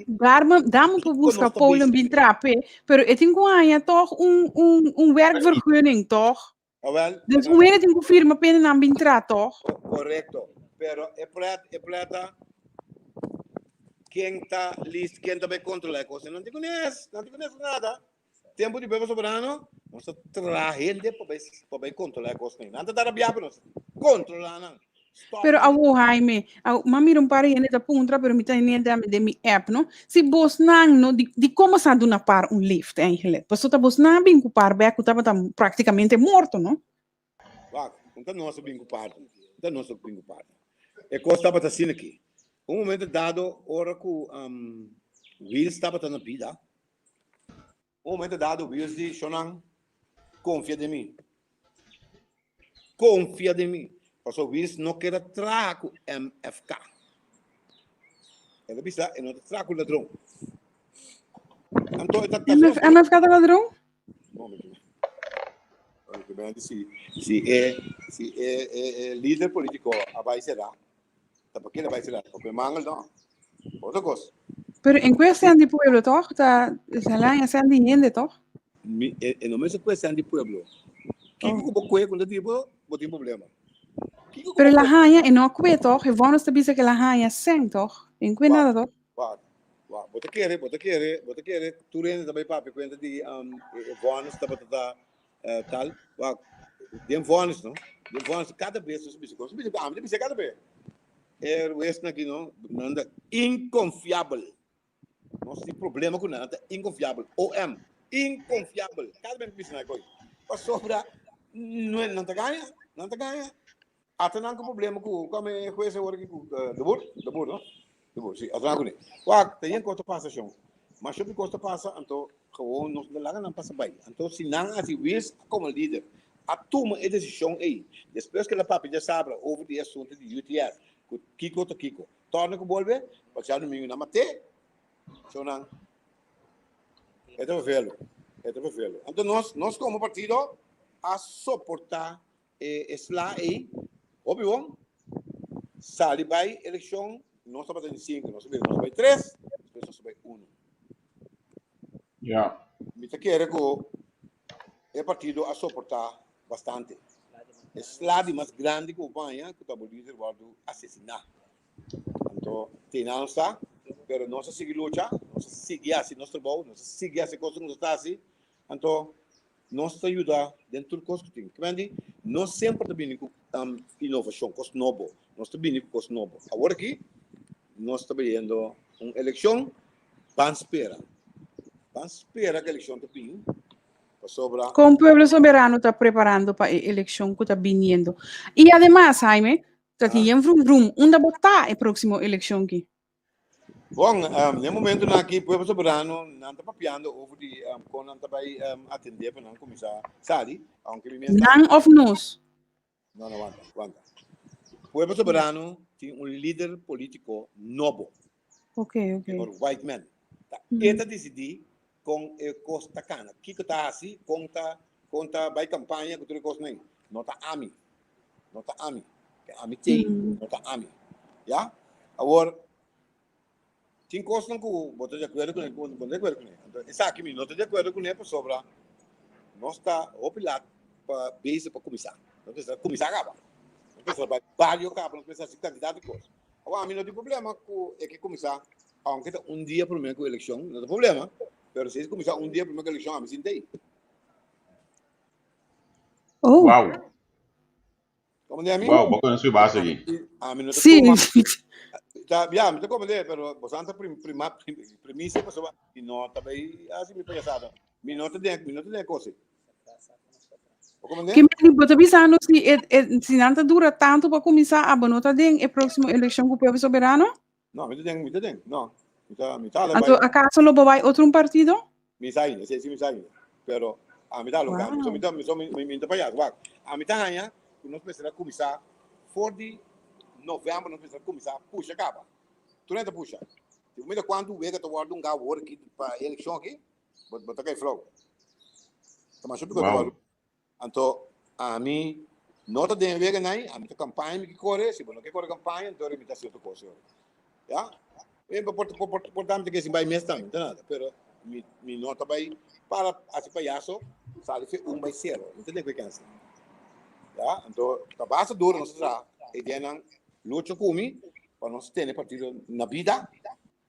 dá-me para buscar Polen bem trape, pero eu tenho aí toch werkvergunning, toch? Dus hoe heet het in firma penen aan bintra, toch? Correcto. Pero é plata quem está listo, quem também controla a coisa, não te conhece nada. Tempo de bebê soberano, nós trabalhamos para bem controlar a coisa. Não te dá rabia para nós. Controlar, não. Pero awo Jaime, mami não para ainda puntra, pero me tem ainda de mi app, no? Se bos nang no de como sa do na par lift eigenlijk. Pues tá bos na bem par beco tava praticamente morto, no? Vá, então nós bingo par. É coisa estava assim aqui. Momento dado, hora que Wills estava na vida. Momento dado, Wills disse, Shonan, confia de mim. Porque o Wills não quer trago MFK. Ele disse, eu não trago o ladrão. Então, Ana ficada ladrão? Se é líder político, vai ser lá. Tá porque vai ser lá, porque mangel não. Outra coisa. Pero en cuestión de pueblo, toch? Se la hacen de toch? No mesmo questão de pueblo. Que que o coelho quando tipo, tem problema. Pero la haña, y no cue toch? Y vamos a decir que la haña sen toch? En cue nada toch? Você quer, tu rende também papi, quando de bônus tá tal, tem bônus, não? Tem bônus cada vez os bichos, bicho cada vez. O este aqui não anda inconfiável. Nós temos problema com nada, inconfiável. OM, inconfiável. Cada vez bicho na coisa. Para sobra, não tá ganha. Até não tem problema com como é coisa agora que do bur, não? Sim, atrás com ele. Tem costa passa chão. Mas se costa passa, então gewoon nos lá não passa bem. Então se não assim vês como líder, a toma a decisão aí. Depois que a papi já sabe over the assunto de UTS, Kiko to Kiko. Torna que volve, passar no meio na mate. Só não. É velho. Então nós como partido a suportar esse lá aí, óbvio, sali vai eleição. Nós estamos em 5, nós estamos em 3, depois nós estamos em 1. Yeah. Me quer que o partido a suportar bastante. É lado mais grande que o banha que o líder vai assassinar. Então, tem não está, mas nós seguimos lutar, nós seguimos assim nosso trabalho, nós seguimos assim coisa que nós está assim. Então, nós ajuda dentro do coisa que tem. Que nós sempre também com inovação, coisa nova. Nós também com coisa nova. Agora aqui nós estamos vendo uma eleição, vamos esperar que a eleição está bem, sobra. Como pueblo soberano está preparando para a eleição que está vindo. E además, Jaime, está tendo vrum, onde botar a próxima eleição aqui? Bom, no momento aqui, o pueblo soberano não está papiando over de quando não vai atender para não começar, sabe? Não of nós. Não, aguanta. O pueblo soberano tem um líder político novo. Ok. O white man. Ele decide com a Costa Cana. O que está assim? Conta vai campanha com tudo coisa nem. Não está ami. Tem, não está ami. Já? Agora, tem coisas que você de acordo com ele. Então, essa aqui não está de acordo com ele para sobrar. Nós está opilado para base para começar. Não precisa começar agora. Não precisa vai vários cabos, não precisa ser candidato de coisa. Agora, a mim não tem problema com é que começar, aunque dia primeiro com a eleição, não tem problema. Mas se começar dia primeiro com a eleição, a mim sim tem. Oh. Uau! Como é a mim? Uau, vou conhecer o base aqui. A mim não tem Sim. Já, me tem como é, pero você anda premissa para sobre e não também assim me pensado. Me não tem coisa. Que me bota bisano se não dura tanto para começar a bonota den a próxima eleição com o povo soberano? Não, me tem. Não. Então, acaso lo vai outro partido? Me sai, pero a mitad lo cambio. Me para allá. A mitad año, nós precisamos começar for de novembro, nós precisamos começar puxa acaba. Tu não puxa. Tu me dá quando vê que tu guarda um gawo aqui para eleição aqui, bota cai flow. Tama chupi que tu então a mim nota de ver ganhar, a minha campanha que corre, se não quer correr campanha, então eu me dá certo coisa. Já? É importante que se vai mesmo também, nada, pero mi nota vai para assim palhaço, sabe, vai zero, entendeu o que é assim? Já? Então, a base dura, nós já, e tem luta comigo, para nós ter partido na vida,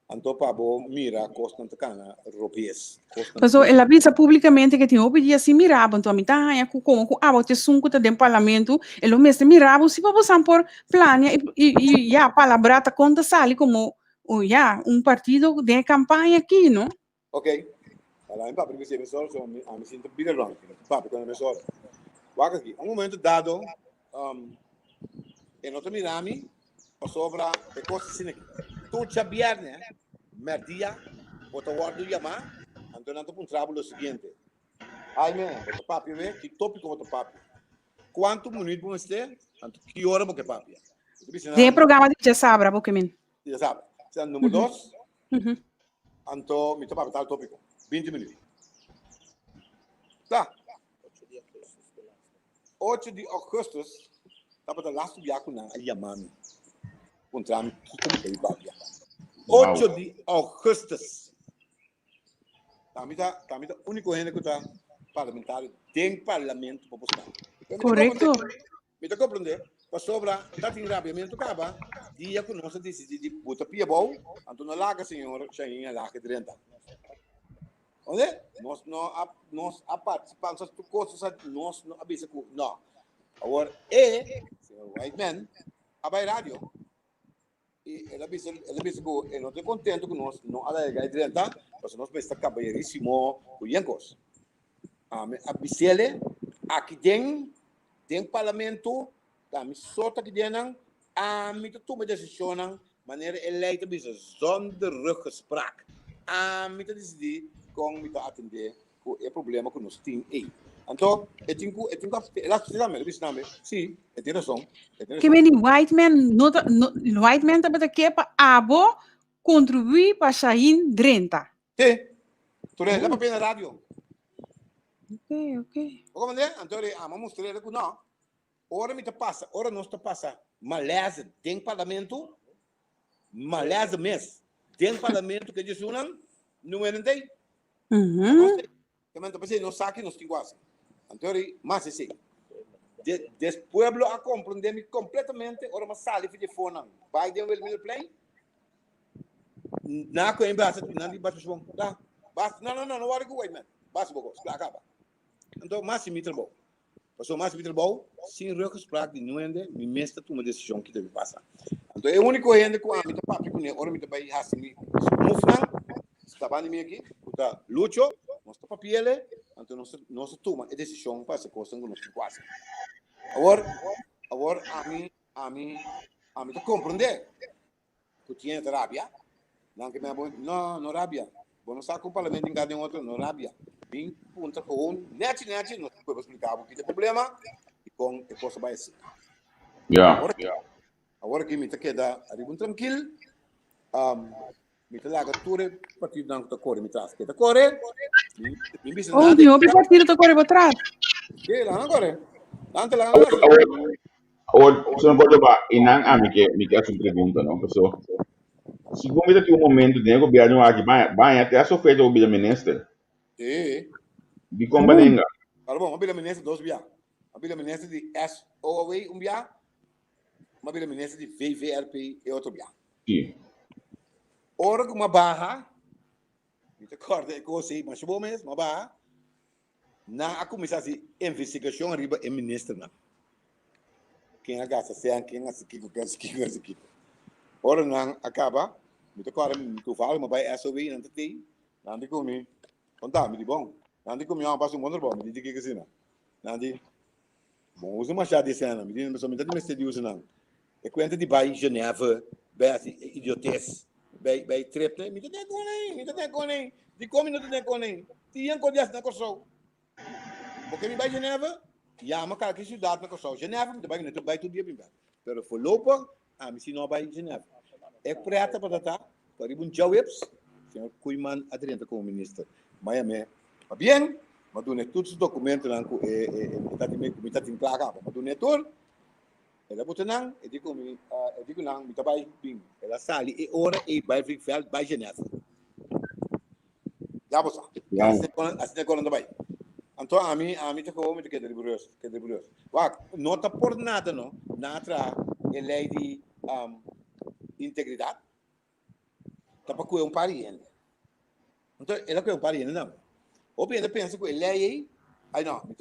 então para mira constante cana europeus. Mas ela avisa publicamente que tem obediência assim mirava, então a mim tá aí com a votação sunco tá dentro do parlamento, ele mesmo mirava se para você por plano e já a palavra tá conta sali como já partido de campanha aqui, não? Ok. Ela em papo que se a me sinto bem longe, papo quando me só. Vaga aqui, momento dado, e nota mirami, sobra e coisa assim aqui. Tu sabias, né? Mèrdia, bota o guardo chamar, então não te trabalho o seguinte. Jaime, bota papi, né? Que tópico bota papi? Quanto minuto vamos ter? Que hora vamos ter papi? Tem programa de já sabe, porque men. Já sabe. Número 2, então me topa tal tópico. 20 minutos. Tá. 8 de agosto, estava da last viagem na Yamami. Contra mim, que me deu 8 de agosto. Tá, me dá único gente que está parlamentário, tem parlamento para buscar. Correto. Me dá compreender? Para sobra, tá tem rabiamento, acaba. Dia que nós decidimos de botar pia bom, então não larga senhora, chainha larga 30. Onde? Nós a participar das coisas, nós não avisa que não. Agora, senhor White Man, a vai rádio. E ela avisa que não está contente que nós não alega 30, mas nós estamos caballeríssimo com Yankos. A bisele, aqui tem parlamento, a mi sorte que tem, a mi toma decisão, maneira eleita bisa zonder ruggespraak. A mi decidi com mi atender com o problema que nós temos aí. Então, eu tenho sim, eu tenho razão. Que meni white man também que para abo contribuir para sair 30. Sim, tu leva para na rádio. Ok. Como é? Então, vamos mostrar que não. Ora me passa, ora nós passa. Maleza tem parlamento, maleza mês tem parlamento que diz não é nem. Também pensei não saque nos tinguas. Então, mas assim, después a compreender completamente, ora uma sala de fone, vai de meu play. Na coisa basta tu não basta bom, tá? Basta, não, vai com o man. Basta bom, acaba. Então, mais simítero bom. Passou mais simítero bom, sem recursos para de não ende, me mesta tu uma decisão que deve passar. Então, é o único ende com a minha papi com ora me vai assim, mufna, estava nem aqui, tá? Lucho, nós tá papiele, então nós toma a decisão para se coisa que nós quase. Agora a mim tá compreender que tinha rabia, não que me não rabia. Bom, não sabe com o parlamento em cada outro, não rabia. Bem, punta com net, não pode explicar o que é problema e com a coisa vai ser. Agora que me tá queda, arriba tranquilo, me tá lá tudo partido não tá corre, me traz que tá corre. Oh, meu partido tá corre para trás. Que lá agora. Lá. Agora, senhor Cordoba, inang me quer uma pergunta, não, pessoal. Se você tem momento de governo aqui, vai até a sofrer o ministro. De como nenga. Fala bom, a ministro dos bia. A ministro de SOA bia. A ministro de VVRP e outro bia. Sim. Ora com uma barra, me recorda que eu sei, mas bom mesmo, uma barra. Na a comissão de investigação riba é ministro não. Quem agasta sem quem aqui. Ora não acaba, me recorda me tu fala, mas vai SOA não tem. Não tem como. Conta, me bom. Nanti como eu passo bom, me diz que assim, nanti bom usa mais chá de cena, me diz mas somente me está de não. É quando de vai Geneva, vai assim idiotes, vai trep, me tem com nem, de como não tem com nem, tinha coisas na Kòrsou. Porque me vai Geneva, já uma cara que cidade na Kòrsou, Geneva, me vai tudo dia bem. Pero foi louco, me se não vai Geneva. É preta para tá, para ir jawabs, senhor Kuiman adrenta como ministro. Miami. Bien, mas do todos os documentos lá que está em placa, mas do tudo, ela botou não, eu digo não, me trabalha bem, ela sai e hora e vai ficar vai Geneva. Já você, assim é quando vai. Então a mim tá como me que deliberioso. Não tá por nada não, nada é lei de integridade. Tá para coer pariente. Então ela coer pariente não. Ou pensa que ele aí, aí não, me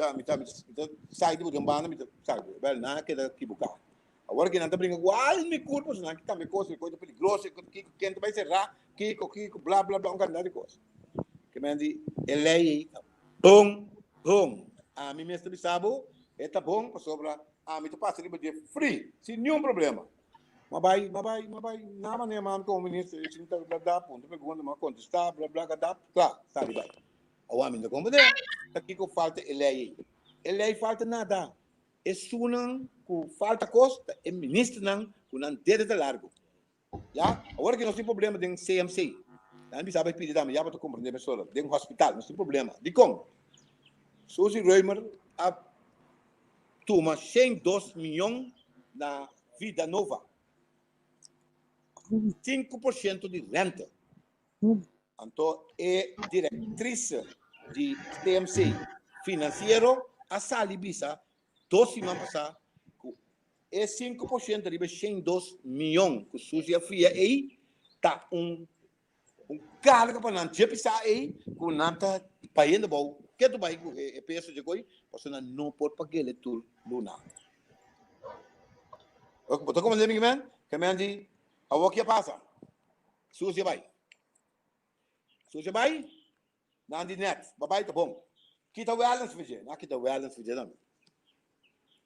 sai do gambana, me sai, bem, não queda que bucar. Agora que não tá brincando, igual me curto, não que tá me coisa perigosa, que quem vai serrar, que blá blá blá, um canal de coisa. Que me diz, ele aí, bom, a mim mesmo sabe, é tá bom para sobra, a mim tá passa livre de free, sem nenhum problema. Mas vai, na maneira mano como ministro, isso não tá dá ponto, pergunta, mas contestar, blá blá, dá, claro, tá ali vai. O homem da companhia, aqui que falta ele aí falta nada. É sunang que falta costa, é ministro não, que não tem de largo. Já, agora que nós temos problema de CMC, não bisa vai pedir também, já para tu compreender pessoa, tem um hospital, não tem problema. De como? Suzy Reimer a toma 102 milhões na vida nova. 5% de renta. Então, é diretriz de TMC financeiro a sali bisa 2 semanas passadas é 5% de 102 milhões que Suzy fia aí tá carga para não ter pisar aí com nada pagando bom que tu vai é peso de coi você não pode pagar ele tudo luna botou como dizer man que man de a o que passa Suzy vai não de net babai tá bom kita balance fazer não kita balance fazer não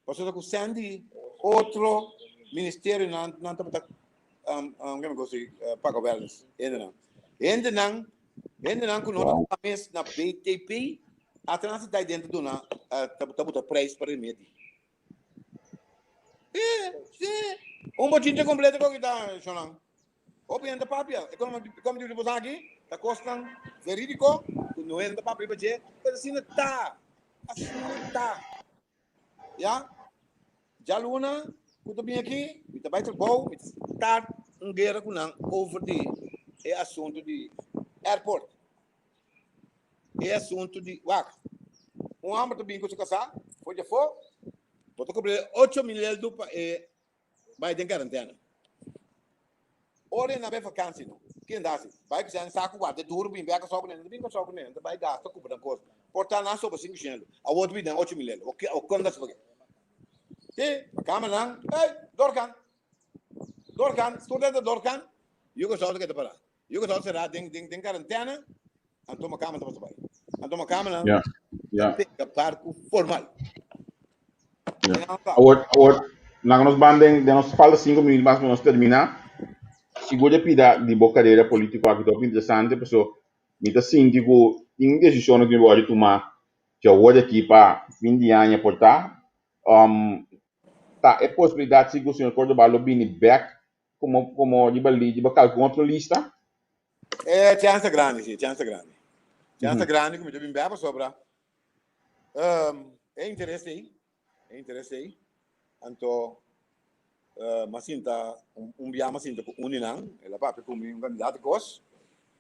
você com Sandy outro ministério não tá como eu gosto paga balance ainda não com nós mês na BTP a transitar dentro do na tá preço para medir botinha completa com que tá chonang obviamente papia como diz você aqui tá custando verídico não é da papia para dizer mas assim não tá já luna quando bem aqui me tá baita bom me tá guerra com não over the assunto de airport assunto de homem também com se casar foi já foi botou cobrir 8 milhões do vai ter quarentena ora na vacância não quem dá assim vai que já saco guarda duro bem bem só com ele vai gastar com branco portar na sobre 5 milhões a outro bem 8 milhões o quando das porque câmera dorkan dorkan eu gosto de que para eu gosto de será tem quarentena então uma câmera tá vai então uma câmera tem parco formal Agora, nós bandem, nós falta 5 minutos mais para nós terminar. Se você pedir de bocadeira política aqui, é interessante, pessoal. Me está sentindo que tem decisão que pode tomar, que eu vou aqui para fim de ano portar. Tá, é possibilidade se o senhor Cordoba lo bini back como de bali de bacal contra lista? É chance grande como eu bem bem sobra. É interesse aí. Então mas ainda dia mas ainda uninang ela para com um candidato cos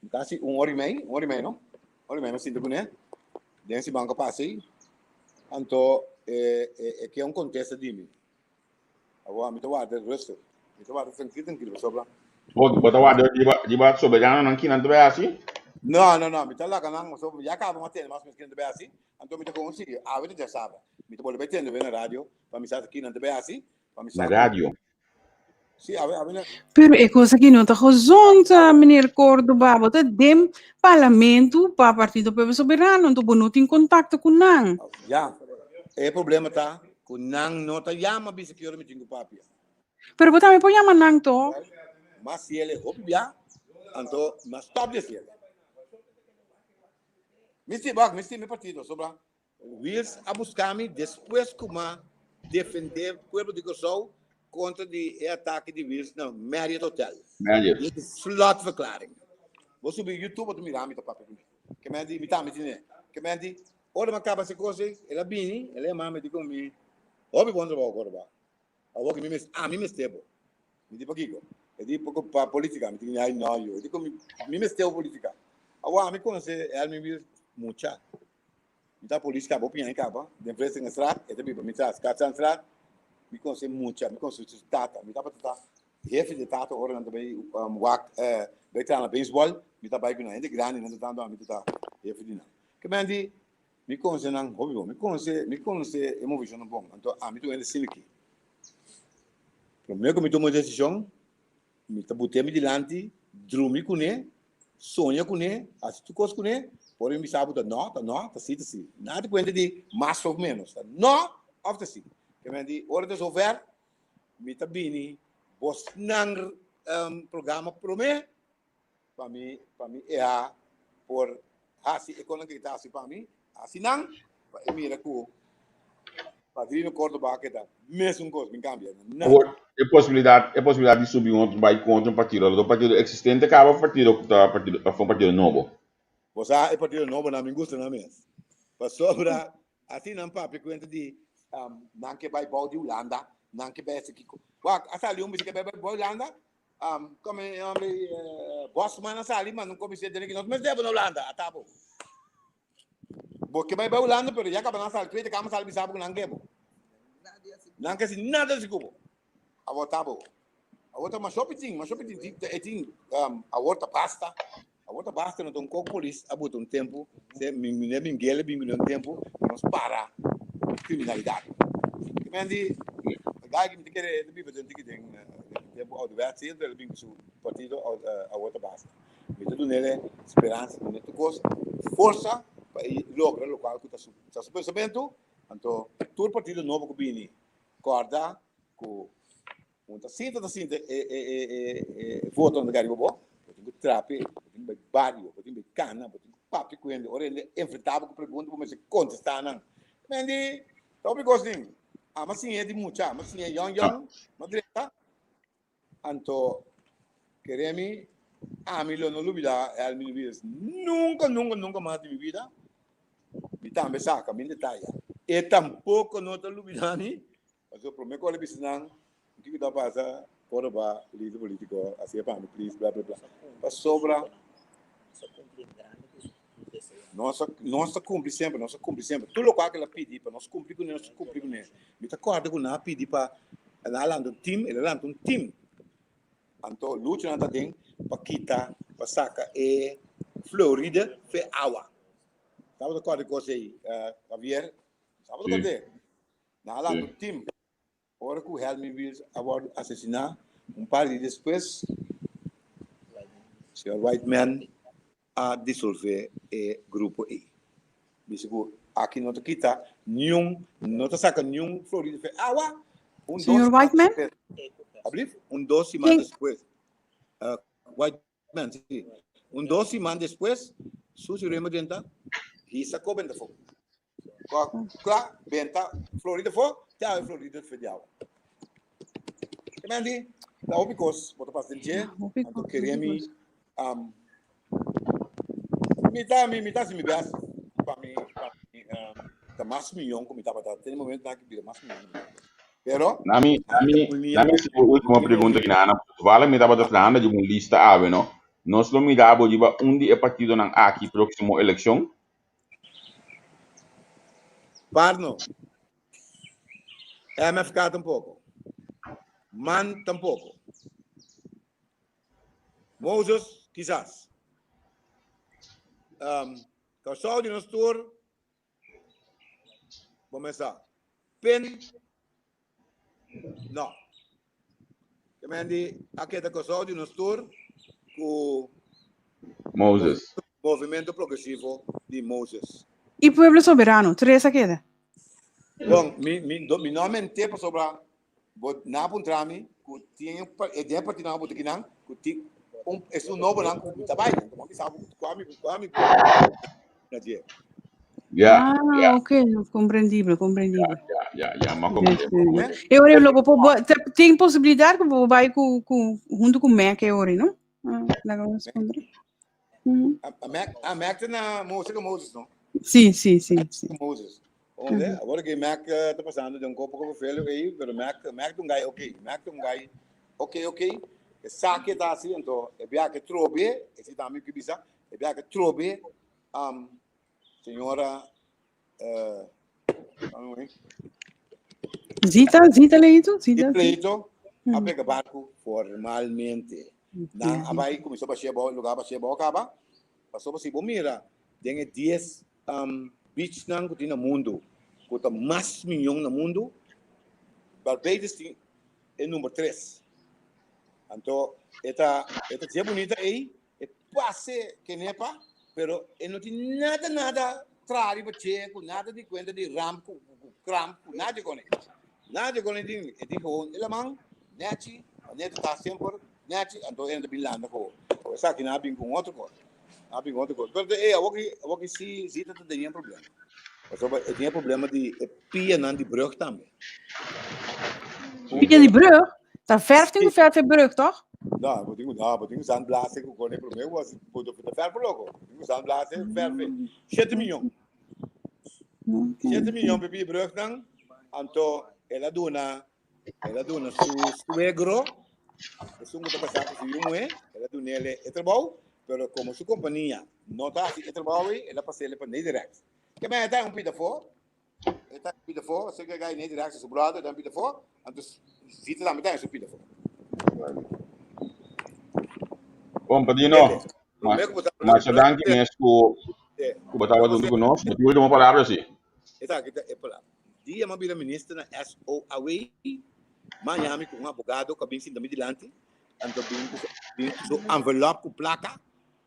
quase hora e meia não mas ainda com né dentro banca passei então é que é contexto de mim agora me tô guardando resto me tô guardando tranquilo sobra Bota o ador de baixo soberano não que não te assim? não me tá lá canang so já acaba matando mas que não assim então me tô conseguir a vida já sabe me tô bolando betendo na rádio para me saber que não te assim Na rádio. Sim, a ver. Pero é coisa que não está rozonta, menino Cordoba, bota dem parlamento para partido Povo Soberano, então não tem contato com não. Já, é problema tá, com não tá chama bisa que eu me tinha papia. Pero bota me põe a manang to. Mas se ele hobby já, então mas top desse ele. Me partido sobra. Wills a buscar-me después como defender o povo de Kòrsou contra de ataque de vírus, não, mèrdia total. Mèrdia. Slot verklaring. Vou subir YouTube para mirar me papo. Que me diz, me tá me diz, que me diz, olha uma capa se coisa, ela bini, ela é mama de comigo. Obi bom trabalho agora. A que me mestebo. Me diz pouquinho. Eu digo pouco para política, me diz, ai não, eu digo me mestebo política. Agora me conhece, ela me diz mucha. Me tá política, vou pinhar em capa, de empresa em estrada, é também me traz, casa em estrada. Me conhece mucha, me conhece tata, me dá para tata. Jefe de tata, ora também vai estar na beisebol, me tá bem ainda grande, não tá dando, me tá jefe de não. Que me diz, me conhece não, hobby, me conhece é uma visão bom, então a mim tô ainda sim aqui. Primeiro que me tomou decisão, me tá botando diante, dormir com ele, sonha com ele, assistir coisas com ele, porém me sabe não, tá sim, nada conta de mais ou menos, não, after sim. Que me diz, hora de resolver, me tá bem, vos não programa para mim é por assim econômica tá assim para mim assim não mira com Padrinho Cordoba que tá mesmo coisa, me cambia. É possibilidade de subir um outro bairro contra um partido. O partido existente acaba o partido foi um partido novo. Você é partido novo na minha gusta na mesmo. Para sobra, assim não papo que de não que vai bom de Hulanda, não que vai esse que essa ali que vai bom Hulanda, como boss mana sali mas não comecei a que nós mas devo na Hulanda, tá bom. Porque vai bom Hulanda, pero já acaba na sala, tu cama sali bisa com nanguebo. Não que assim nada se cubo. A volta bom. A outra mas shopping tem a outra pasta. A outra basta não tem como polícia a botar tempo, se minguele um tempo, nós para criminalidade. Que me andi, a guy que me quer de biba tem que tem tempo ao dever ser ele bem com partido a outra basta. Me tudo nele esperança, me tudo coisa, força para lograr o qual que está pensamento, então todo partido novo que vem, corda com muita cinta voto no lugar bom. Trape, tem barrio, tem cana, tem papi quando ora ele enfrentava com pergunta como se contestar não. Mas de top gosting. Mas sim é de muita, mas sim é young, madreta. Anto queremi a mim não lubida, a mim vida. Nunca mais de minha vida. Me tambe saka, me detalha. E tampouco não te lubida ni. Mas eu prometo que ele bisnan, que está pasa Cordoba, líder político, assim é para mim, please, blá blá blá. Para sobra, nós cumpre sempre. Tudo o que ela pede para nós cumprir com ele, nós cumprir com ele. Me está corda com nós pedir para ela lança ele lança time. Então, luta não tem para quitar, para saka e Florida foi água. Sabe o que eu gostei, Javier? Sabe o que eu gostei? Na lança time. Ora que o Helmi vil assassinar, par de depois, o Sr. White Man a dissolver o grupo E. Diz que aqui não está não está sacando nenhum Florida. Água, Sr. White Man? Abrir? 2 semanas depois. White Man, sim. 2 semanas depois, sujo rema dentro, e sacou bem da fogo. Claro, benta Florida foi, tá Florida federal. Kemudian da obikos, bota paciente, então queria me me se me bias para mim tá mais milhão como estava tá tem momento na que vira mais milhão. Pero nami se última pergunta que na vale me dava falando de uma lista ave no nós lo me dava de onde é partido nang aqui próximo eleição. Parno. MFK tampouco. Man tampouco. Moses, quizás. Kòrsou de nosso tour. Vamos começar. Pen. Não. Também aqui da Kòrsou de nosso tour. Com Moses. Movimento Progressivo de Moses. E Pueblo Soberano, Teresa queda. Bom, mi nome é tempo sobre na puntrami, que tinha partido na botiquinang, que é um novo não que tá bem, como que sabe, quame. Ok, compreendível. Já, mas compreendível. Eu logo tem possibilidade que eu vai junto com o Mac agora, não? A Mac na música Moses, não? Sim. Moses. Agora que Mac está passando de pouco velho aí, mas Mac um gai ok. Saka está assim, então é bem que trobe, esse também que bisa, é bem que trobe, senhora, Zita leito, a pegar barco formalmente. Não, abai começou a chegar lugar para chegar acaba, passou para se mira, tem 10 beach nang que tem no mundo, que tem mais milhão no mundo, Barbados tem é número 3. Então, esta é bonita aí, é passe que nem pa, pero não tem nada trari para checo, nada de conta de rampo, crampo, nada com ele. Nada com ele, ele com ele mang, neti, neti tá sempre, neti, então ele bilanda com. Essa aqui não é bem com outro coisa. Pero eu vou que se tá tendo problema. Eu tinha problema de pia não de brug também. Pia de brug? Dat verf tem que verf de brug, toch? Não, eu tenho sandblase que o cone pro meu, mas pode verf logo. Tenho sandblase verf. 7 milhões. 7 milhões de pia brug não. Então, ela dona su suegro. Isso não está passando por um ela dona ele trabalho, pero como sua companhia não está assim trabalho, ela passa ele para Nederland. Que bem, está pida fora. Está pida fora, se que gai Nederland se sobrado, está pida fora. Então, se também está se pida fora. Bom, Padino, mas danke mesmo que botava tudo conosco, mas eu uma palavra assim. Exato, é palavra. Dia uma bila ministra na SOAW, Miami com um advogado que vem sim também dilante, então vem so envelope com placa,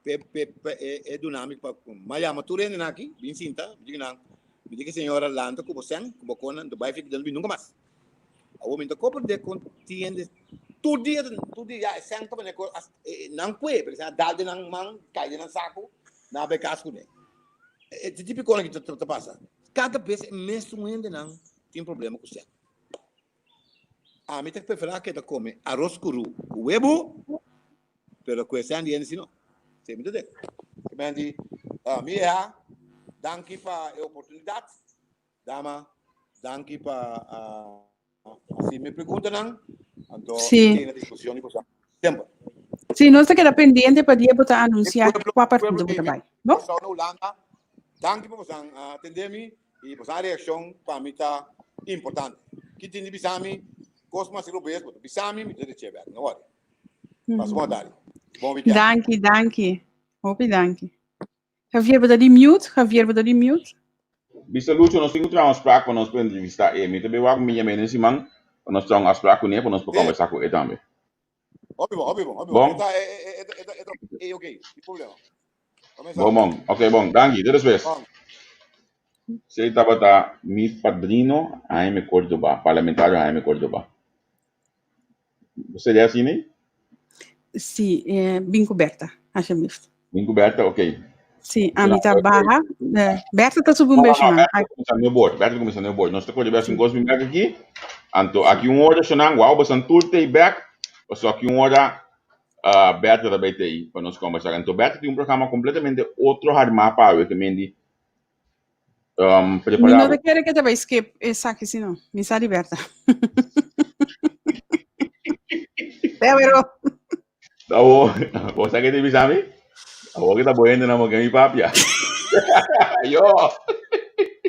é dinâmico para Miami tu rende aqui, vem sim tá, diga senhora Landa como sen, como cona, do vai ficar dando nunca mais. O homem da compra de contiende tudo dia é sen também não puede, por exemplo, dá de não man, cai de não saco, na becasco né. É típico que te passa. Cada vez mesmo ainda não tem problema com o sen. A mim tem que preferir que come arroz cru, huevo, pero com esse andien assim não. Você me entende? Que me andi, mira, danke para a oportunidade, dama, danke para se me perguntam não, então tem a discussão e coisa. Tempo. Sim, nós estamos pendiente para dia botar anunciar qual parte do trabalho. Bom? Só no Hulanda, danke para você atender-me e você a reação para mim tá importante. Que tem de bisami, cosmas europeus, mas bisami me deve chegar, não é? Mas vamos dar. Bom weekend. Danke. Hope danke. Javier, bota die mute. Bisa Lúcio, nós temos uma spraak para nós para entrevistar ele. Então, eu acho que minha mãe nesse man, nós temos uma spraak com ele para nós para conversar com ele também. Óbvio. Bom? É ok, sem problema. Bom. Ok, bom. Danke, despues. Você estava mi padrino Jaime Cordoba, parlamentario Jaime Cordoba. Você é assim, né? Sim, bem coberta, acho mesmo. Bem coberta, ok. Sim, a minha barra, Berta está subindo um beijo, não. Berta começando no board. Nós estamos com diversos gostos de aqui. Então, aqui hora, sonando, uau, bastante tudo tem back. Só que hora, Berta também tem para nós conversar. Então, Berta tem programa completamente outro harma para que me preparado. Não quero que também skip essa aqui, senão. Me sai de Berta. Pero. Tá bom. Você quer te avisar, me? Agora que tá boiando na mão que me papia. Yo!